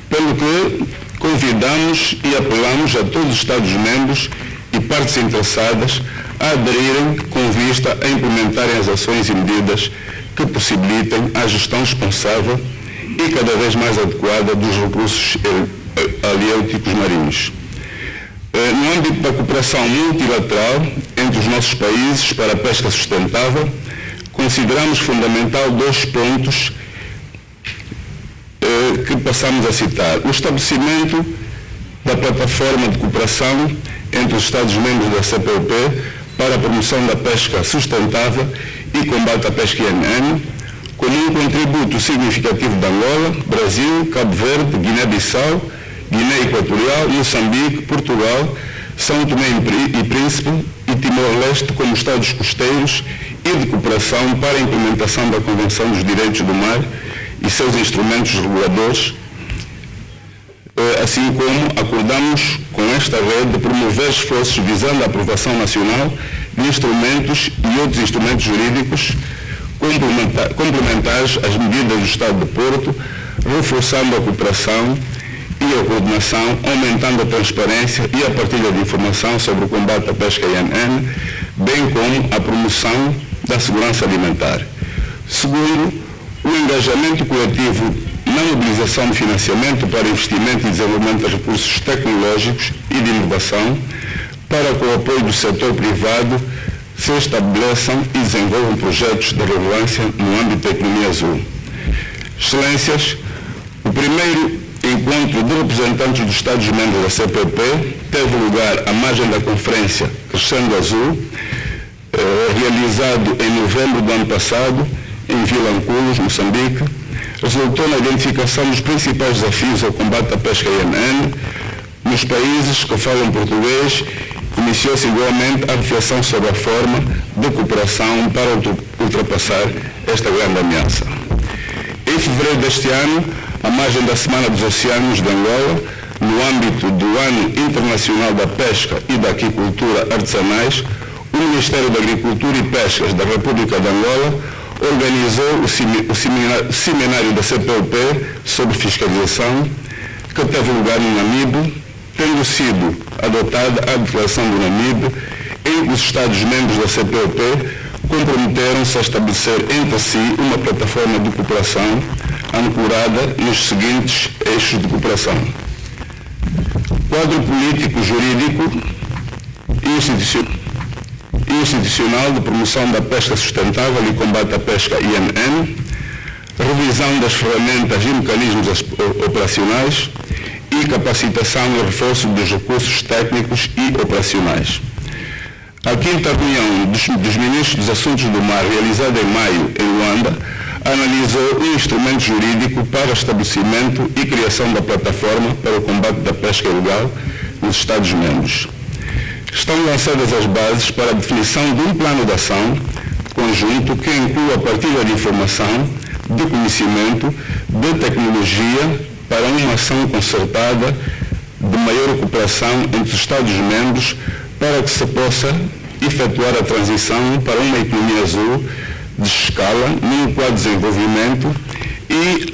pelo que convidamos e apelamos a todos os Estados-membros e partes interessadas a aderirem com vista a implementarem as ações e medidas que possibilitem a gestão responsável e cada vez mais adequada dos recursos halieuticos marinhos. No âmbito da cooperação multilateral entre os nossos países para a pesca sustentável, consideramos fundamental dois pontos que passamos a citar. O estabelecimento da plataforma de cooperação entre os Estados-membros da CPLP para a promoção da pesca sustentável e combate à pesca INN, como um contributo significativo de Angola, Brasil, Cabo Verde, Guiné-Bissau, Guiné Equatorial, Moçambique, Portugal, São Tomé e Príncipe e Timor-Leste como Estados costeiros e de cooperação para a implementação da Convenção dos Direitos do Mar e seus instrumentos reguladores, assim como acordamos com esta rede promover esforços visando a aprovação nacional de instrumentos e outros instrumentos jurídicos complementares às medidas do Estado de Porto, reforçando a cooperação e a coordenação, aumentando a transparência e a partilha de informação sobre o combate à pesca INN, bem como a promoção da segurança alimentar. Segundo, o engajamento coletivo na mobilização de financiamento para investimento e desenvolvimento de recursos tecnológicos e de inovação, para com o apoio do setor privado se estabeleçam e desenvolvam projetos de relevância no âmbito da economia azul. Excelências, o primeiro encontro de representantes dos Estados-membros da CPLP teve lugar à margem da Conferência Crescendo Azul, realizado em novembro do ano passado, em Vilanculos, Moçambique. Resultou na identificação dos principais desafios ao combate à pesca INN nos países que falam português. Iniciou-se igualmente a reflexão sobre a forma de cooperação para ultrapassar esta grande ameaça. Em fevereiro deste ano, à margem da Semana dos Oceanos de Angola, no âmbito do Ano Internacional da Pesca e da Aquicultura Artesanais, o Ministério da Agricultura e Pescas da República de Angola organizou o seminário da CPLP sobre fiscalização, que teve lugar no Namibe, tendo sido adotada a declaração do Namibe, em que os Estados-membros da CPLP comprometeram-se a estabelecer entre si uma plataforma de cooperação ancorada nos seguintes eixos de cooperação: quadro político, jurídico e institucional de promoção da pesca sustentável e combate à pesca INN, revisão das ferramentas e mecanismos operacionais e capacitação e reforço dos recursos técnicos e operacionais. A quinta reunião dos ministros dos Assuntos do Mar, realizada em maio em Luanda, analisou um instrumento jurídico para estabelecimento e criação da plataforma para o combate da pesca ilegal nos Estados-membros. Estão lançadas as bases para a definição de um plano de ação conjunto que inclua a partilha de informação, de conhecimento, de tecnologia para uma ação concertada de maior cooperação entre os Estados-membros para que se possa efetuar a transição para uma economia azul de escala, num quadro de desenvolvimento e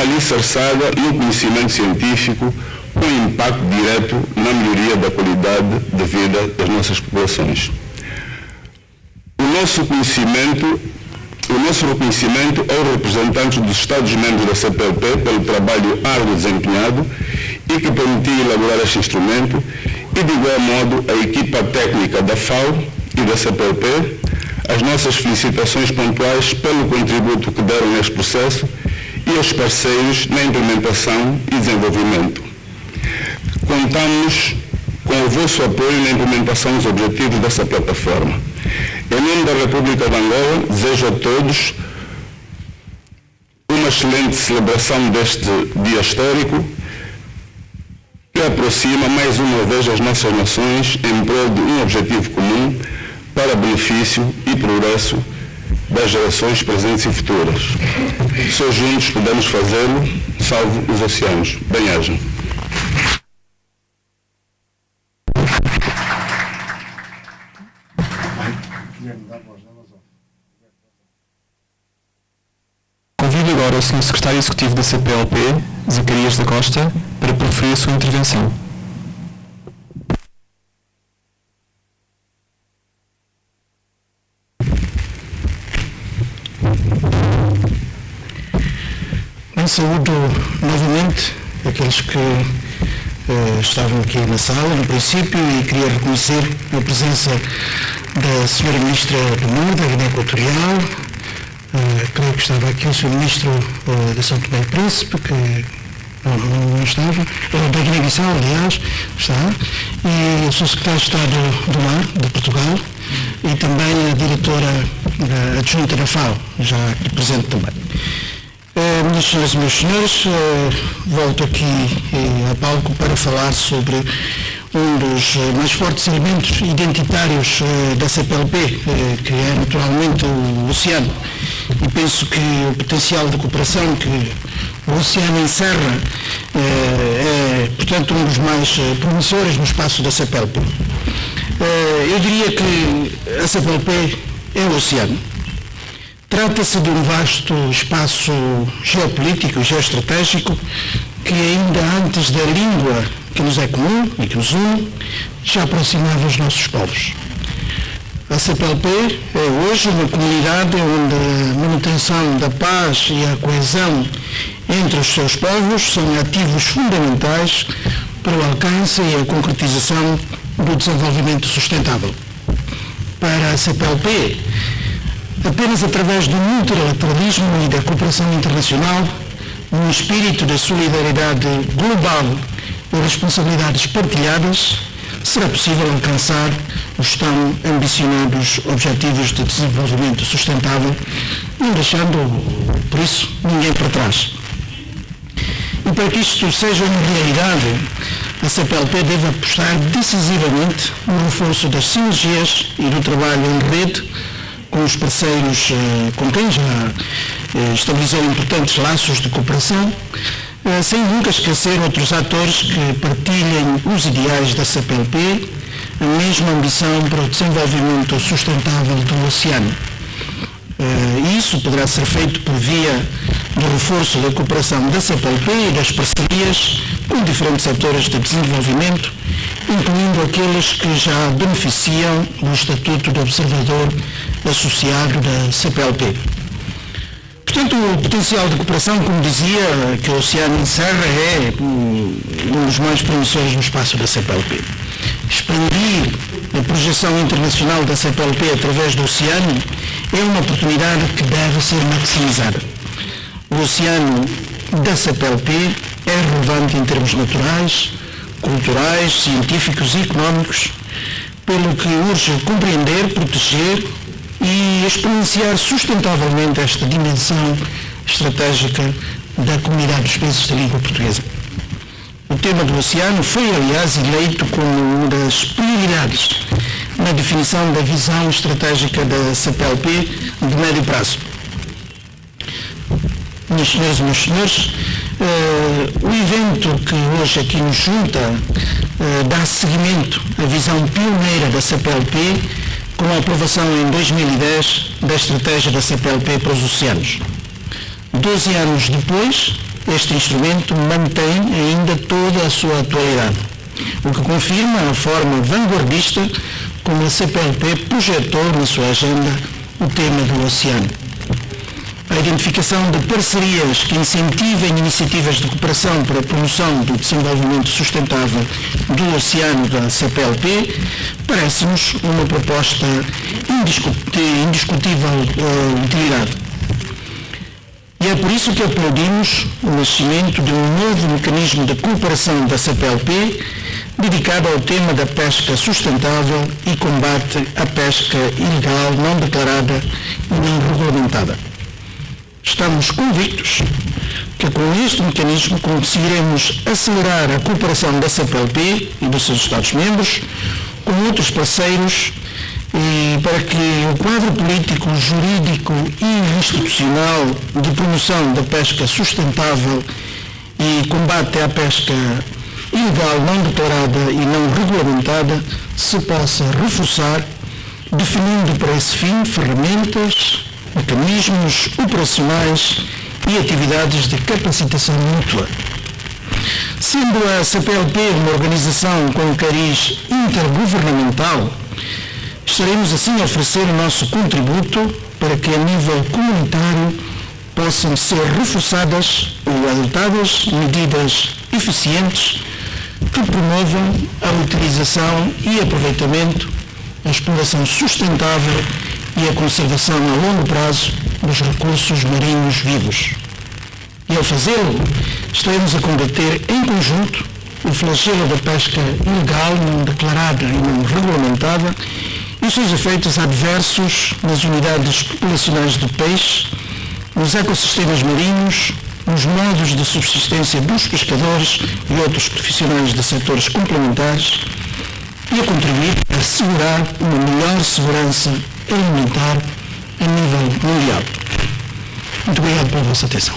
alicerçada no conhecimento científico com impacto direto na melhoria da qualidade de vida das nossas populações. O nosso reconhecimento aos representantes dos Estados-membros da CPLP pelo trabalho árduo desempenhado e que permitiu elaborar este instrumento, e de igual modo a equipa técnica da FAO e da CPLP, as nossas felicitações pontuais pelo contributo que deram neste processo e aos parceiros na implementação e desenvolvimento. Contamos com o vosso apoio na implementação dos objetivos dessa plataforma. Em nome da República de Angola, desejo a todos uma excelente celebração deste dia histórico que aproxima mais uma vez as nossas nações em prol de um objetivo comum para benefício e progresso das gerações presentes e futuras. Só juntos podemos fazê-lo, salvo os oceanos. Bem-ajam. Convido agora o Sr. Secretário Executivo da CPLP, Zacarias da Costa, para proferir a sua intervenção. Saúdo novamente aqueles que estavam aqui na sala no princípio e queria reconhecer a presença da Sra. Ministra do Mar, da Guiné Equatorial, creio que estava aqui o Sr. Ministro de São Tomé e Príncipe, que não estava, da Guiné-Bissau, aliás, está, e o Sr. Secretário de Estado do Mar, de Portugal, e também a Diretora Adjunta da FAO, já aqui presente também. Minhas senhoras e meus senhores, volto aqui ao palco para falar sobre um dos mais fortes elementos identitários da CPLP, que é naturalmente o oceano. E penso que o potencial de cooperação que o oceano encerra é, portanto, um dos mais promissores no espaço da CPLP. Eu diria que a CPLP é o oceano. Trata-se de um vasto espaço geopolítico, geoestratégico, que ainda antes da língua que nos é comum e que nos une, já aproximava os nossos povos. A CPLP é hoje uma comunidade onde a manutenção da paz e a coesão entre os seus povos são ativos fundamentais para o alcance e a concretização do desenvolvimento sustentável. Para a CPLP, apenas através do multilateralismo e da cooperação internacional, num espírito de solidariedade global e responsabilidades partilhadas, será possível alcançar os tão ambicionados objetivos de desenvolvimento sustentável, não deixando, por isso, ninguém para trás. E para que isto seja uma realidade, a CPLP deve apostar decisivamente no reforço das sinergias e do trabalho em rede com os parceiros com quem já estabilizou importantes laços de cooperação, sem nunca esquecer outros atores que partilhem os ideais da CPLP, a mesma ambição para o desenvolvimento sustentável do oceano. E isso poderá ser feito por via do reforço da cooperação da CPLP e das parcerias com diferentes setores de desenvolvimento, incluindo aqueles que já beneficiam do Estatuto de Observador Associado da CPLP. Portanto, o potencial de cooperação, como dizia, que o oceano encerra é um dos mais promissores no espaço da CPLP. Expandir a projeção internacional da CPLP através do oceano é uma oportunidade que deve ser maximizada. O oceano da CPLP é relevante em termos naturais, culturais, científicos e económicos, pelo que urge compreender, proteger e exponenciar sustentavelmente esta dimensão estratégica da comunidade dos países da língua portuguesa. O tema do oceano foi, aliás, eleito como uma das prioridades na definição da visão estratégica da CPLP de médio prazo. Minhas senhoras e meus senhores, o evento que hoje aqui nos junta dá seguimento à visão pioneira da CPLP com a aprovação em 2010 da estratégia da CPLP para os oceanos. 12 anos depois, este instrumento mantém ainda toda a sua atualidade, o que confirma a forma vanguardista como a CPLP projetou na sua agenda o tema do oceano. A identificação de parcerias que incentivem iniciativas de cooperação para a promoção do desenvolvimento sustentável do oceano da CPLP parece-nos uma proposta de indiscutível utilidade. E é por isso que aplaudimos o nascimento de um novo mecanismo de cooperação da CPLP dedicada ao tema da pesca sustentável e combate à pesca ilegal, não declarada e não regulamentada. Estamos convictos que com este mecanismo conseguiremos acelerar a cooperação da CPLP e dos seus Estados-membros com outros parceiros e para que o quadro político, jurídico e institucional de promoção da pesca sustentável e combate à pesca ilegal, não declarada e não regulamentada se possa reforçar, definindo para esse fim ferramentas, mecanismos operacionais e atividades de capacitação mútua. Sendo a CPLP uma organização com cariz intergovernamental, estaremos assim a oferecer o nosso contributo para que a nível comunitário possam ser reforçadas ou adotadas medidas eficientes que promovam a utilização e aproveitamento, a exploração sustentável e a conservação a longo prazo dos recursos marinhos vivos. E ao fazê-lo, estaremos a combater em conjunto o flagelo da pesca ilegal, não declarada e não regulamentada e os seus efeitos adversos nas unidades populacionais de peixe, nos ecossistemas marinhos, nos modos de subsistência dos pescadores e outros profissionais de setores complementares e a contribuir a assegurar uma melhor segurança alimentar a nível mundial. Muito obrigado pela vossa atenção.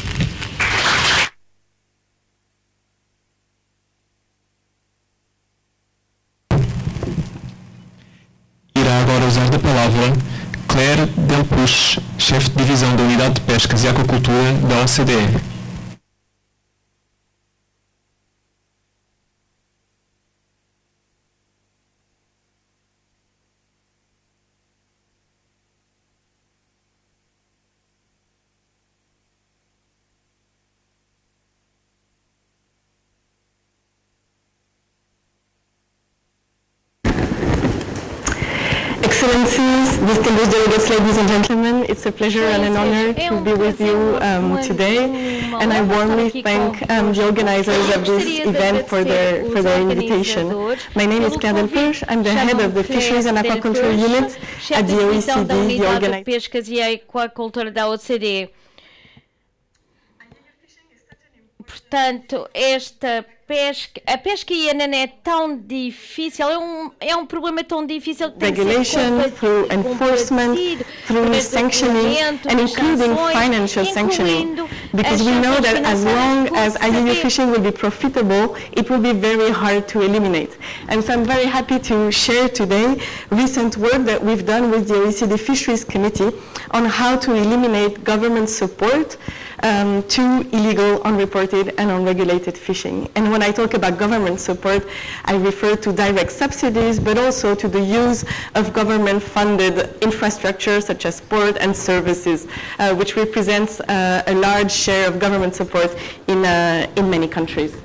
Irá agora usar da palavra Claire Delpuch, chefe de divisão da Unidade de Pescas e Aquacultura da OCDE. Excellencies, distinguished delegates, ladies and gentlemen, it's a pleasure and an honor to be with you today, and I warmly thank the organizers of this event for their invitation. My name is Claire Delpuch. I'm the head of the Fisheries and Aquaculture Unit at the OECD, the organization. Pescas e Aquacultura da OCDE. Portanto, a pesca INN é tão difícil, é um problema tão difícil de regulation, through enforcement, through sanctioning, and including financial sanctioning, because we know that as long as IUU fishing will be profitable, it will be very hard to eliminate. And so I'm very happy to share today recent work that we've done with the OECD Fisheries Committee on how to eliminate government support to illegal, unreported and unregulated fishing. And when I talk about government support, I refer to direct subsidies, but also to the use of government-funded infrastructure such as port and services, which represents a large share of government support in many countries.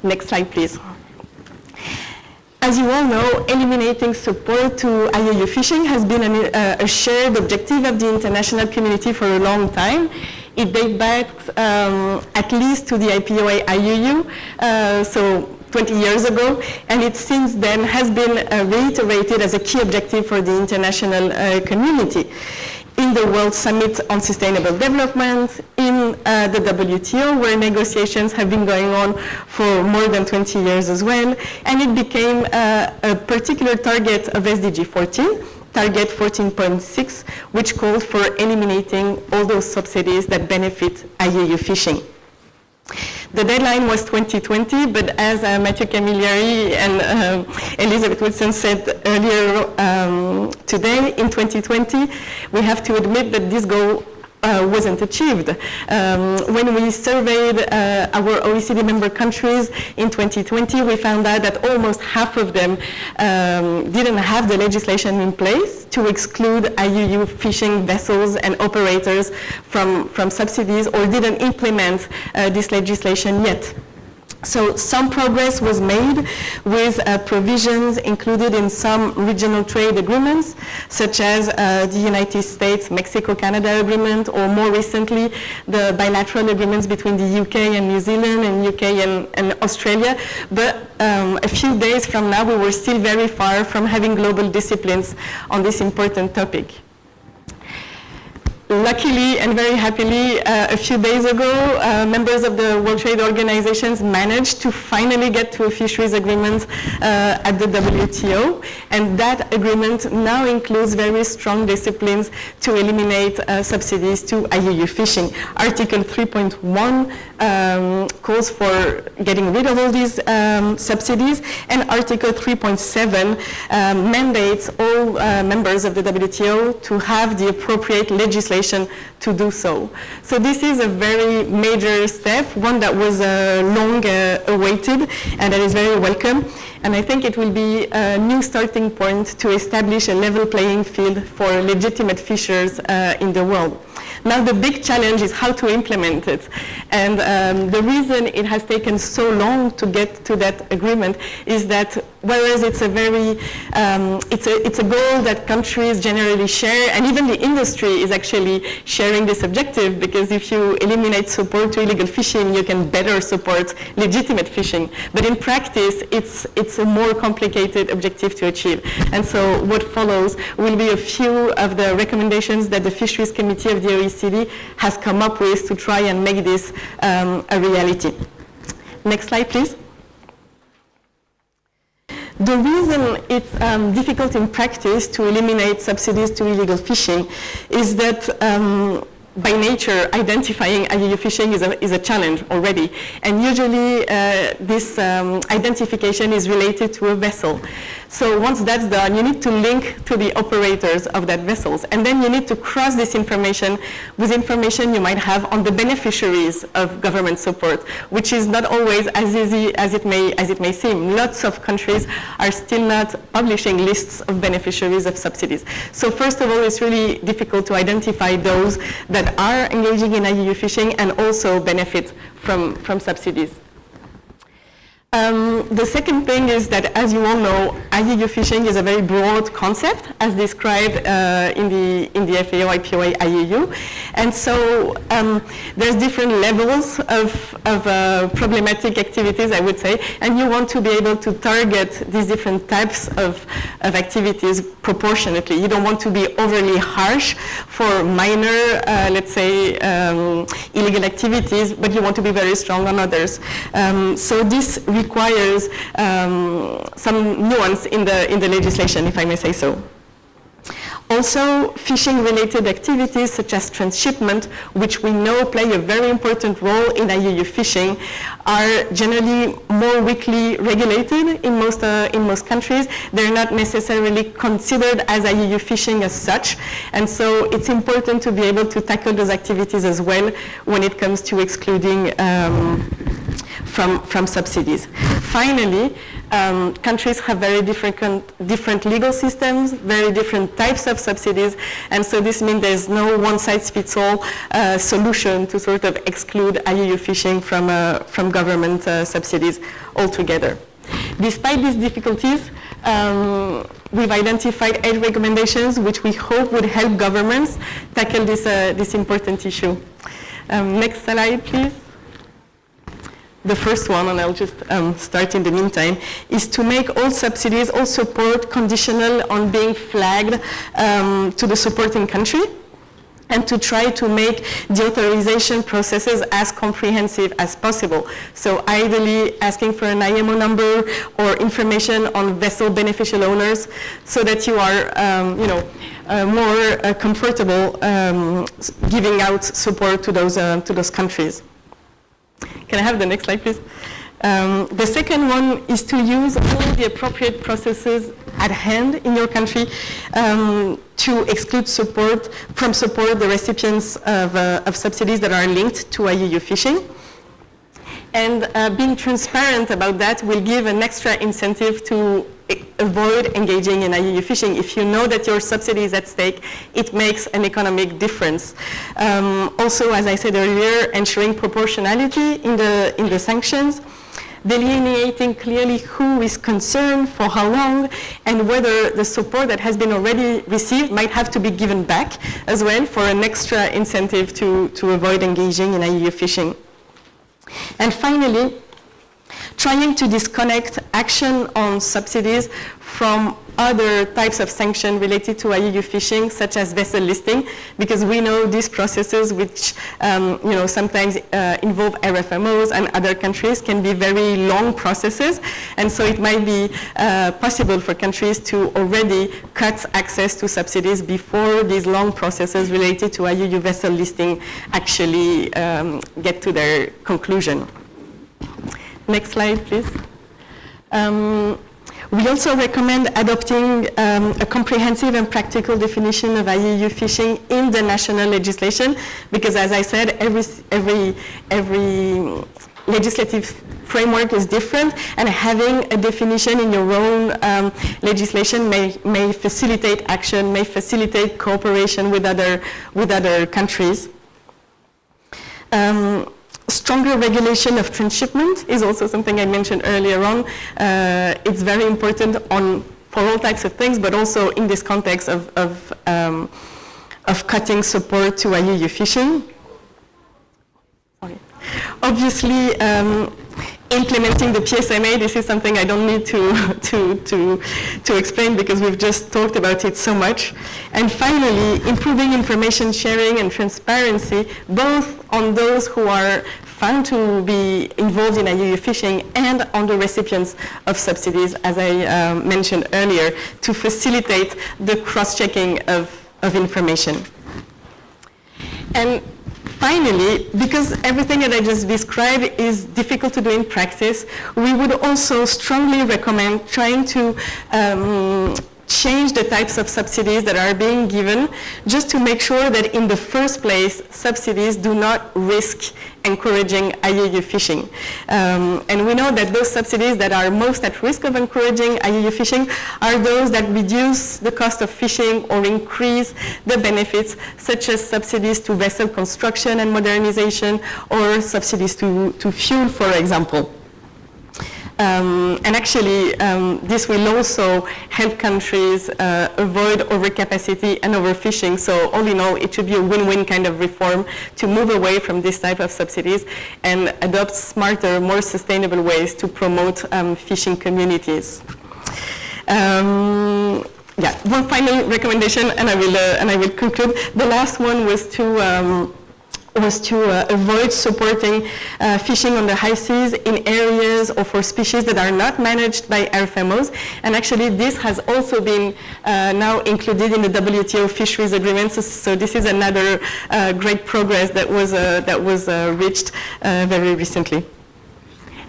Next slide, please. As you all know, eliminating support to IUU fishing has been a shared objective of the international community for a long time. It dates back at least to the IPOA IUU, so 20 years ago, and it since then has been reiterated as a key objective for the international community. In the World Summit on Sustainable Development, in the WTO, where negotiations have been going on for more than 20 years as well, and it became a particular target of SDG 14, target 14.6, which called for eliminating all those subsidies that benefit IUU fishing. The deadline was 2020, but as Mathieu Camilleri and Elizabeth Wilson said earlier today, in 2020, we have to admit that this goal wasn't achieved. When we surveyed our OECD member countries in 2020, we found out that almost half of them didn't have the legislation in place to exclude IUU fishing vessels and operators from subsidies, or didn't implement this legislation yet. So some progress was made with provisions included in some regional trade agreements, such as the United States-Mexico-Canada agreement, or more recently, the bilateral agreements between the UK and New Zealand and UK and Australia. But a few days from now, we were still very far from having global disciplines on this important topic. Luckily and very happily, a few days ago, members of the World Trade Organizations managed to finally get to a fisheries agreement at the WTO, and that agreement now includes very strong disciplines to eliminate subsidies to IUU fishing. Article 3.1 calls for getting rid of all these subsidies, and Article 3.7 mandates all members of the WTO to have the appropriate legislation to do so. So this is a very major step, one that was long awaited, and that is very welcome. And I think it will be a new starting point to establish a level playing field for legitimate fishers in the world. Now the big challenge is how to implement it. And the reason it has taken so long to get to that agreement is that whereas it's a very, it's a goal that countries generally share, and even the industry is actually sharing this objective, because if you eliminate support to illegal fishing, you can better support legitimate fishing. But in practice, it's a more complicated objective to achieve. And so what follows will be a few of the recommendations that the Fisheries Committee of the OECD has come up with to try and make this a reality. Next slide, please. The reason it's difficult in practice to eliminate subsidies to illegal fishing is that by nature, identifying IUU fishing is a challenge already. And usually this identification is related to a vessel. So once that's done, you need to link to the operators of that vessels. And then you need to cross this information with information you might have on the beneficiaries of government support, which is not always as easy as it may seem. Lots of countries are still not publishing lists of beneficiaries of subsidies. So first of all, it's really difficult to identify those that are engaging in IUU fishing and also benefit from subsidies. The second thing is that, as you all know, IUU fishing is a very broad concept, as described in the FAO, IPOA, IUU. And so there's different levels of problematic activities, I would say, and you want to be able to target these different types of activities proportionately. You don't want to be overly harsh for minor, let's say, illegal activities, but you want to be very strong on others. So this requires some nuance in the legislation, if I may say so. Also, fishing-related activities such as transshipment, which we know play a very important role in IUU fishing, are generally more weakly regulated in most countries. They're not necessarily considered as IUU fishing as such, and so it's important to be able to tackle those activities as well when it comes to excluding from subsidies. Finally, countries have very different legal systems, very different types of subsidies, and so this means there's no one-size-fits-all solution to sort of exclude IUU fishing from government subsidies altogether. Despite these difficulties, we've identified 8 recommendations which we hope would help governments tackle this important issue. Next slide, please. The first one, and I'll just start in the meantime, is to make all subsidies, all support conditional on being flagged to the supporting country, and to try to make the authorization processes as comprehensive as possible. So ideally asking for an IMO number or information on vessel beneficial owners so that you are more comfortable giving out support to those countries. Can I have the next slide, please? The second one is to use all the appropriate processes at hand in your country to exclude from support the recipients of subsidies that are linked to IUU fishing. And being transparent about that will give an extra incentive to avoid engaging in IUU fishing. If you know that your subsidy is at stake, it makes an economic difference. Also, as I said earlier, ensuring proportionality in the sanctions. delineating clearly who is concerned, for how long, and whether the support that has been already received might have to be given back as well for an extra incentive to avoid engaging in IUU fishing. And finally, trying to disconnect action on subsidies from other types of sanctions related to IUU fishing, such as vessel listing, because we know these processes, which sometimes involve RFMOs and other countries, can be very long processes, and so it might be possible for countries to already cut access to subsidies before these long processes related to IUU vessel listing actually get to their conclusion. Next slide, please. We also recommend adopting a comprehensive and practical definition of IUU fishing in the national legislation, because as I said, every legislative framework is different, and having a definition in your own legislation may facilitate action, may facilitate cooperation with other countries. Stronger regulation of transshipment is also something I mentioned earlier on. It's very important for all types of things, but also in this context of cutting support to IUU fishing. Obviously, implementing the PSMA, this is something I don't need to explain because we've just talked about it so much. And finally, improving information sharing and transparency, both on those who are found to be involved in IUU fishing and on the recipients of subsidies, as I mentioned earlier, to facilitate the cross-checking of information. And finally, because everything that I just described is difficult to do in practice, we would also strongly recommend trying to change the types of subsidies that are being given, just to make sure that in the first place, subsidies do not risk encouraging IUU fishing. And we know that those subsidies that are most at risk of encouraging IUU fishing are those that reduce the cost of fishing or increase the benefits, such as subsidies to vessel construction and modernization, or subsidies to fuel, for example. And actually, this will also help countries avoid overcapacity and overfishing. So all in all, it should be a win-win kind of reform to move away from this type of subsidies and adopt smarter, more sustainable ways to promote fishing communities. Yeah, one final recommendation, and I will conclude. The last one was to avoid supporting fishing on the high seas in areas or for species that are not managed by RFMOs. And actually, this has also been now included in the WTO fisheries agreements. So this is another great progress that was reached very recently.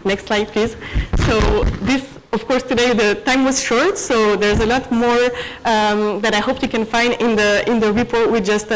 Next slide, please. So this, of course, today the time was short, so there's a lot more that I hope you can find in the report we just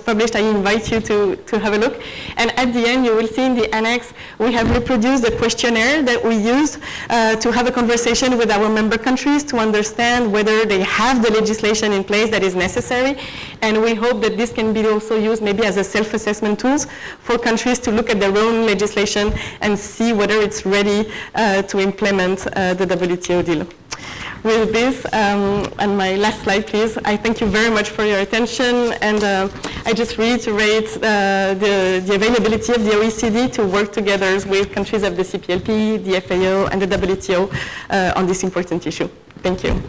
published. I invite you to have a look. And at the end, you will see in the annex, we have reproduced a questionnaire that we use to have a conversation with our member countries to understand whether they have the legislation in place that is necessary. And we hope that this can be also used maybe as a self-assessment tools for countries to look at their own legislation and see whether it's ready to implement the WTO deal. With this, and my last slide, please, I thank you very much for your attention, and I just reiterate the availability of the OECD to work together with countries of the CPLP, the FAO, and the WTO on this important issue. Thank you.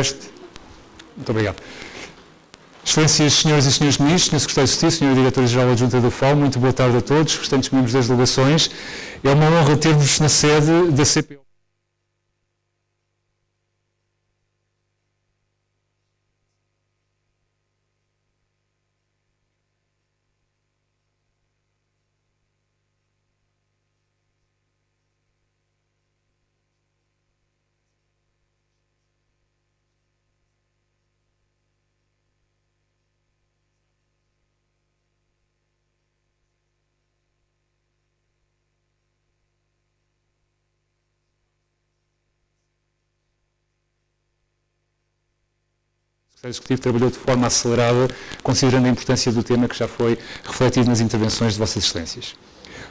resto? Muito obrigado. Excelências, senhoras e senhores ministros, senhor secretário de Justiça, senhora diretora-geral adjunta da FAO, muito boa tarde a todos, restantes membros das delegações. É uma honra ter-vos na sede da CPLP. O Executivo trabalhou de forma acelerada, considerando a importância do tema que já foi refletido nas intervenções de Vossas Excelências.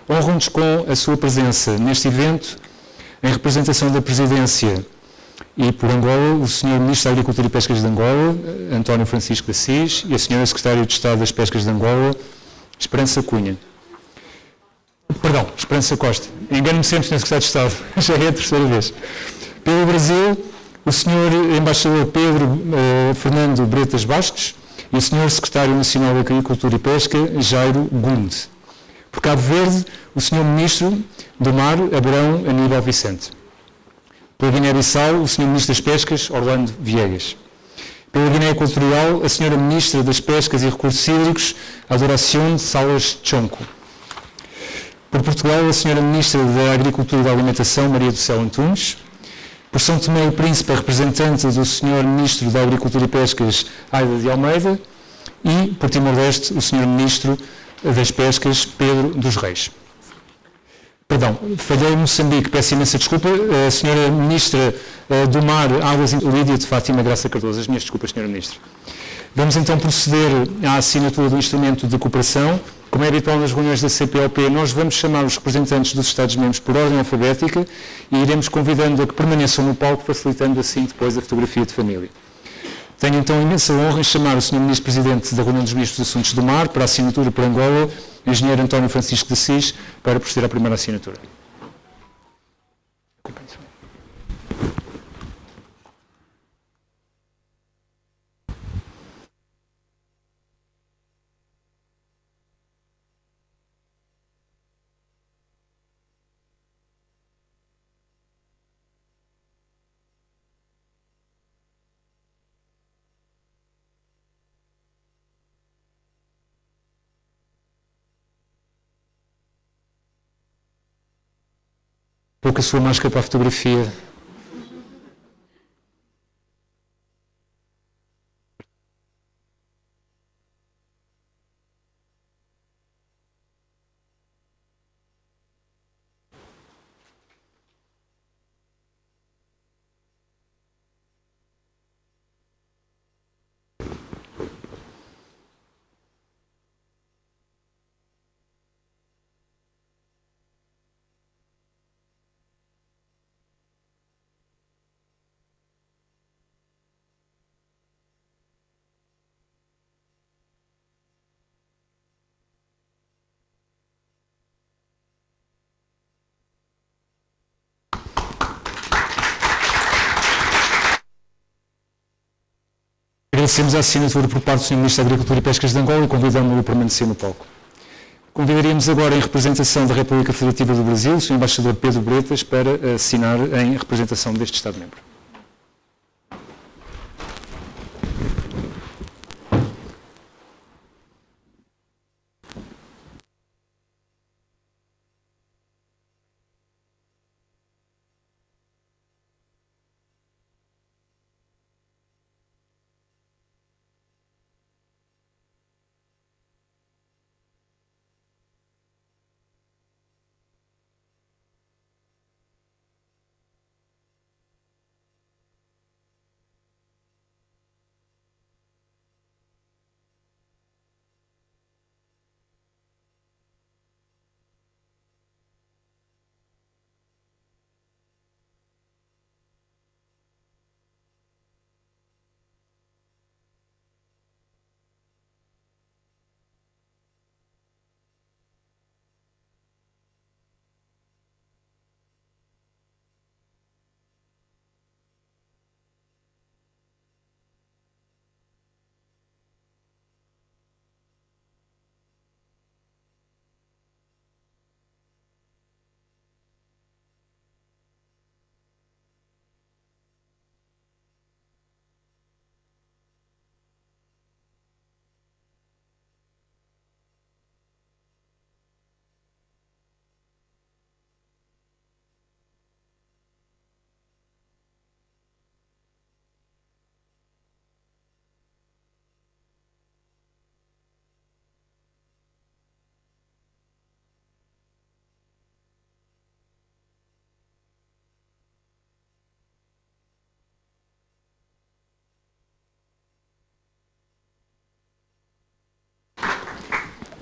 Honro-nos com a sua presença neste evento, em representação da Presidência e por Angola, o Sr. Ministro da Agricultura e Pescas de Angola, António Francisco de Assis, e a Sra. Secretária de Estado das Pescas de Angola, Esperança Costa. Engano-me sempre, Sr. Secretário de Estado, já é a terceira vez. Pelo Brasil, o Sr. Embaixador Pedro Fernando Bretas Bastos e o Sr. Secretário Nacional de Agricultura e Pesca, Jairo Gould. Por Cabo Verde, o Sr. Ministro do Mar, Abrão Aníbal Vicente. Pela Guiné-Bissau, o Sr. Ministro das Pescas, Orlando Viegas. Pela Guiné Equatorial, a Sra. Ministra das Pescas e Recursos Hídricos, Adoración Salas Chonco. Por Portugal, a Sra. Ministra da Agricultura e da Alimentação, Maria do Céu Antunes. Por São Tomé e Príncipe, a representante do Sr. Ministro da Agricultura e Pescas, Aida de Almeida. E, por Timor-Leste, o Sr. Ministro das Pescas, Pedro dos Reis. Perdão, falhei em Moçambique, peço imensa desculpa. A Sra. Ministra do Mar, Águas e Lídia de Fátima Graça Cardoso. As minhas desculpas, Sra. Ministra. Vamos então proceder à assinatura do instrumento de cooperação. Como é habitual nas reuniões da CPLP, nós vamos chamar os representantes dos Estados-membros por ordem alfabética e iremos convidando a que permaneçam no palco, facilitando assim depois a fotografia de família. Tenho então imensa honra em chamar o Sr. Ministro-Presidente da Reunião dos Ministros dos Assuntos do Mar para a assinatura por Angola, o Engenheiro António Francisco de Assis, para proceder à primeira assinatura. Pouco a sua máscara para a fotografia. Agradecemos a assinatura por parte do Sr. Ministro da Agricultura e Pescas de Angola e convidamos-o a permanecer no palco. Convidaríamos agora, em representação da República Federativa do Brasil, o Sr. Embaixador Pedro Bretas para assinar em representação deste Estado-membro.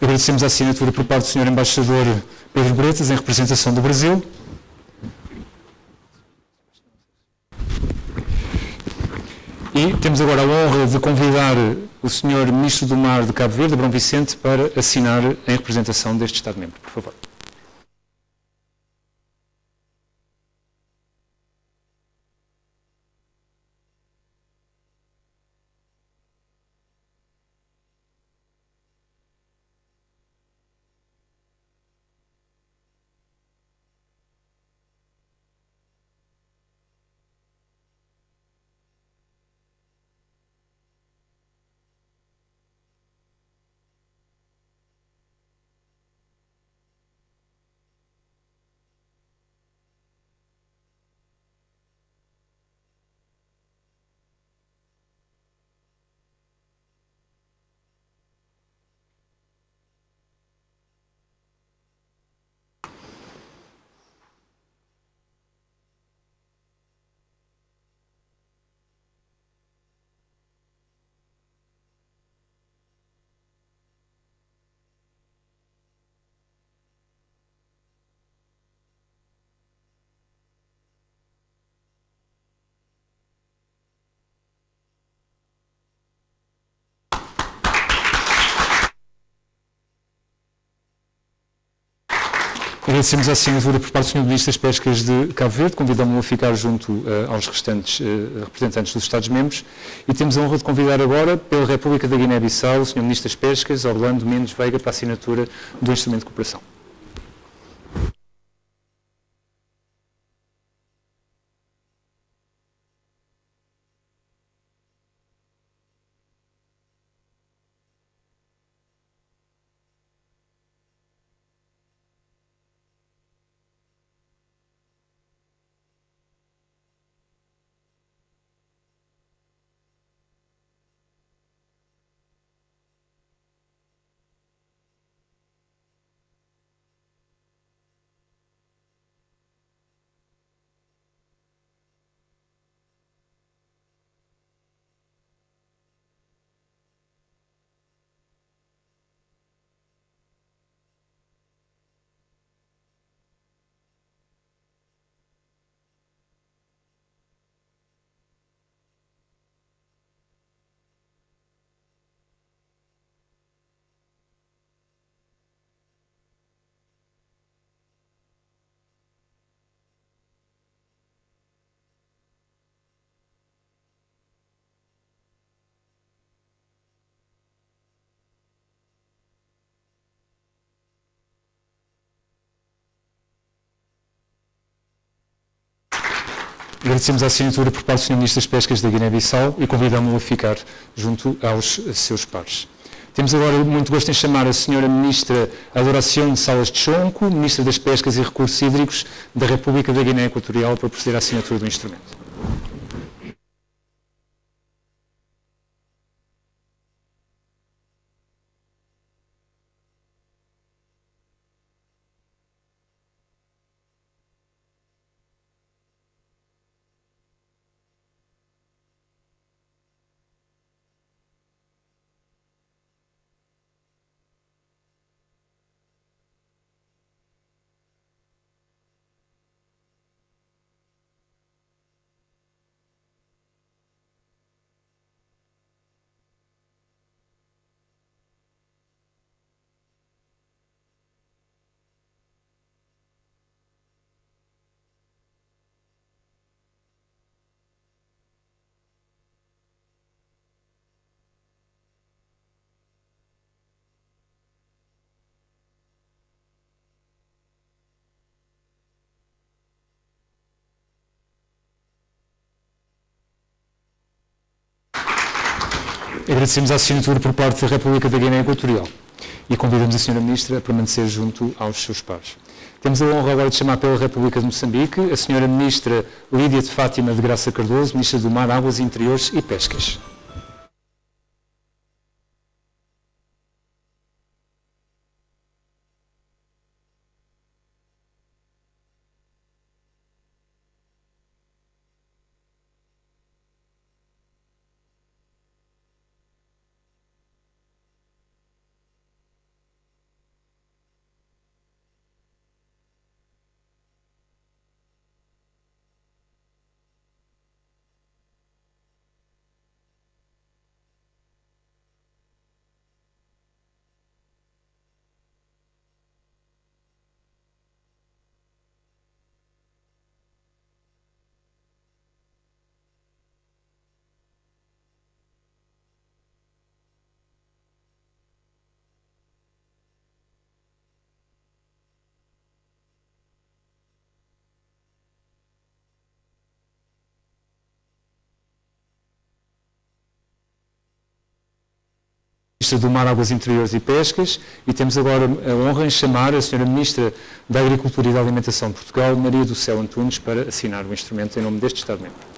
Agradecemos a assinatura por parte do Sr. Embaixador Pedro Bretas, em representação do Brasil. E temos agora a honra de convidar o Sr. Ministro do Mar de Cabo Verde, Abrão Vicente, para assinar em representação deste Estado-membro. Por favor. Agradecemos a assinatura por parte do Sr. Ministro das Pescas de Cabo Verde, convidamos-o a ficar junto aos restantes representantes dos Estados-membros e temos a honra de convidar agora, pela República da Guiné-Bissau, o Sr. Ministro das Pescas, Orlando Mendes Veiga, para a assinatura do Instrumento de Cooperação. Agradecemos a assinatura por parte do Sr. Ministro das Pescas da Guiné-Bissau e convidamos-o a ficar junto aos seus pares. Temos agora muito gosto em chamar a Sra. Ministra Adoração de Salas de Chonco, Ministra das Pescas e Recursos Hídricos da República da Guiné Equatorial, para proceder à assinatura do instrumento. Agradecemos a assinatura por parte da República da Guiné Equatorial e convidamos a Sra. Ministra a permanecer junto aos seus pares. Temos a honra agora de chamar pela República de Moçambique a Sra. Ministra Lídia de Fátima de Graça Cardoso, Ministra do Mar, Águas Interiores e Pescas. Ministra do Mar, Águas Interiores e Pescas, e temos agora a honra em chamar a Sra. Ministra da Agricultura e da Alimentação de Portugal, Maria do Céu Antunes, para assinar o instrumento em nome deste Estado-membro.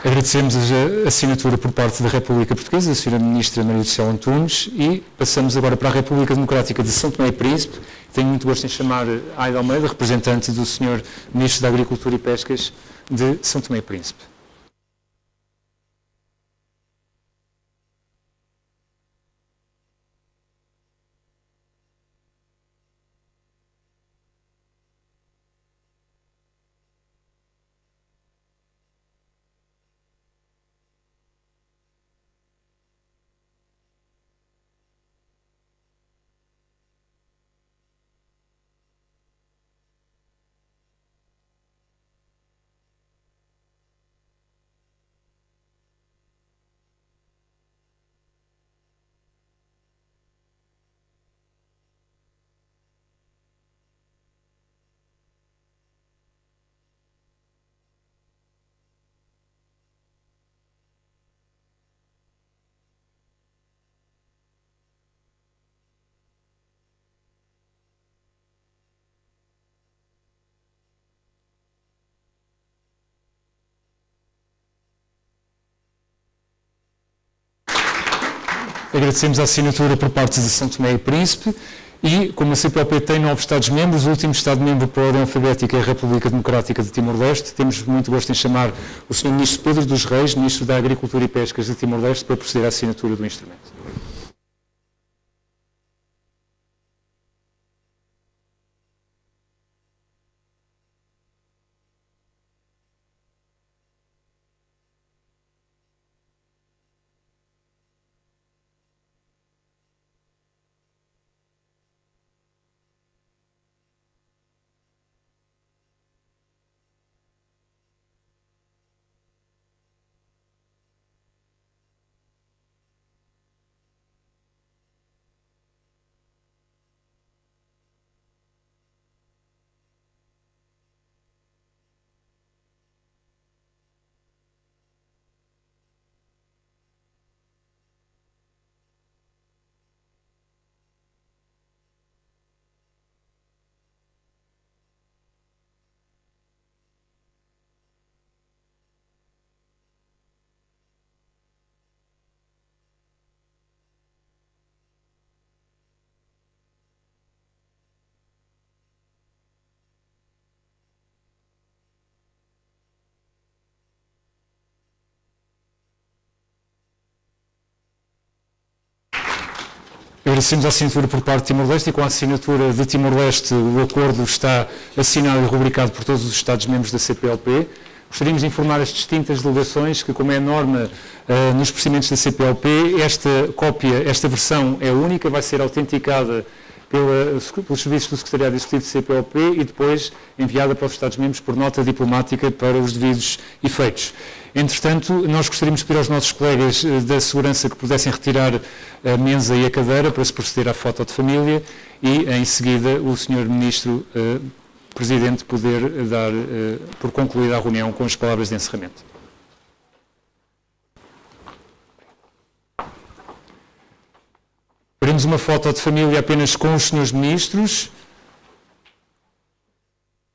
Agradecemos a assinatura por parte da República Portuguesa, da Sra. Ministra Maria do Céu Antunes, e passamos agora para a República Democrática de São Tomé e Príncipe. Tenho muito gosto em chamar a Aida Almeida, representante do Sr. Ministro da Agricultura e Pescas de São Tomé e Príncipe. Agradecemos a assinatura por parte de São Tomé e Príncipe e, como a CPLP tem 9 Estados-membros, o último Estado-membro por ordem alfabética é a República Democrática de Timor-Leste. Temos muito gosto em chamar o Sr. Ministro Pedro dos Reis, Ministro da Agricultura e Pescas de Timor-Leste, para proceder à assinatura do instrumento. Agradecemos a assinatura por parte de Timor-Leste e com a assinatura de Timor-Leste o acordo está assinado e rubricado por todos os Estados-membros da CPLP. Gostaríamos de informar as distintas delegações que, como é norma nos procedimentos da CPLP, esta versão é única, vai ser autenticada pelos serviços do Secretariado Executivo de CPLP e depois enviada para os Estados-membros por nota diplomática para os devidos efeitos. Entretanto, nós gostaríamos de pedir aos nossos colegas da segurança que pudessem retirar a mesa e a cadeira para se proceder à foto de família e, em seguida, o Sr. Ministro Presidente poder dar por concluída a reunião com as palavras de encerramento. Faremos uma foto de família apenas com os Srs. Ministros.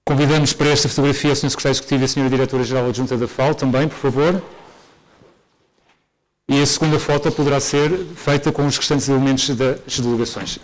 Convidamos para esta fotografia o Sr. Secretário Executivo e a Sra. Diretora-Geral Adjunta da FAO, também, por favor. E a segunda foto poderá ser feita com os restantes elementos das delegações.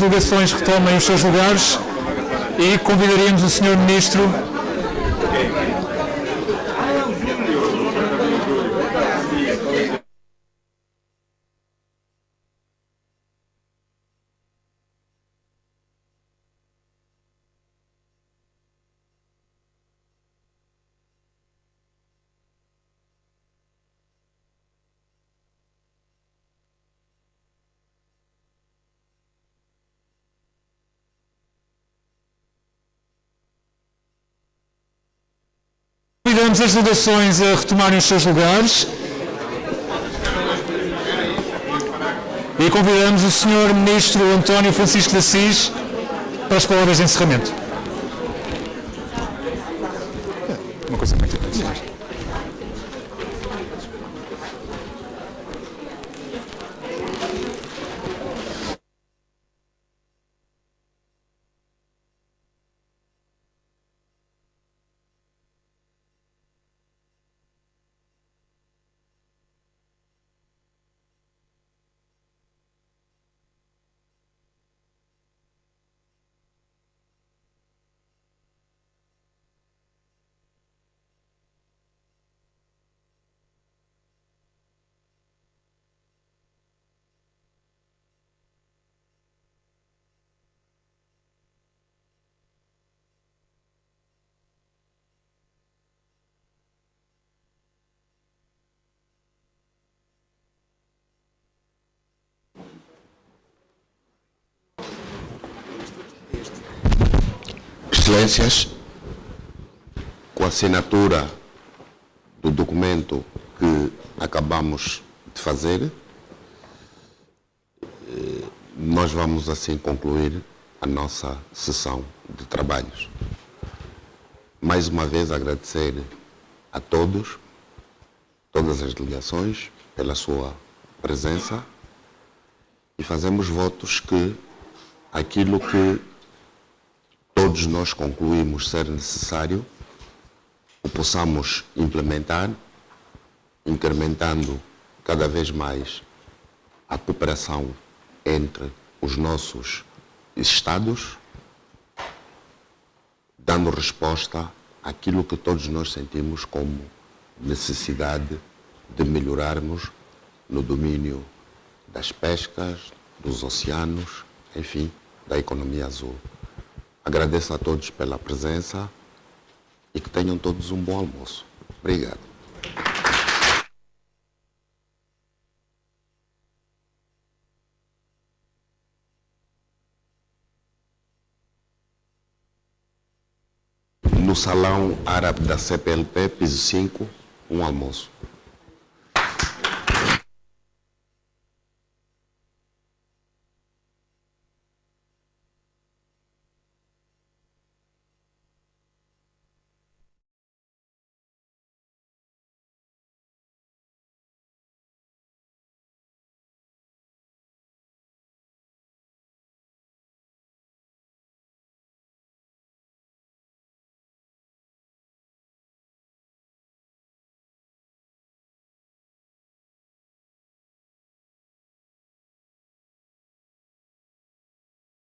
delegações retomem os seus lugares e convidaríamos o Sr. Ministro Convidamos as delegações a retomarem os seus lugares e convidamos o Sr. Ministro António Francisco de Assis para as palavras de encerramento. Uma coisa muito interessante. Excelências, com a assinatura do documento que acabamos de fazer, nós vamos assim concluir a nossa sessão de trabalhos. Mais uma vez agradecer a todos, todas as delegações, pela sua presença e fazemos votos que aquilo que todos nós concluímos ser necessário, o possamos implementar, incrementando cada vez mais a cooperação entre os nossos Estados, dando resposta àquilo que todos nós sentimos como necessidade de melhorarmos no domínio das pescas, dos oceanos, enfim, da economia azul. Agradeço a todos pela presença e que tenham todos um bom almoço. Obrigado. No salão árabe da CPLP, piso 5, um almoço.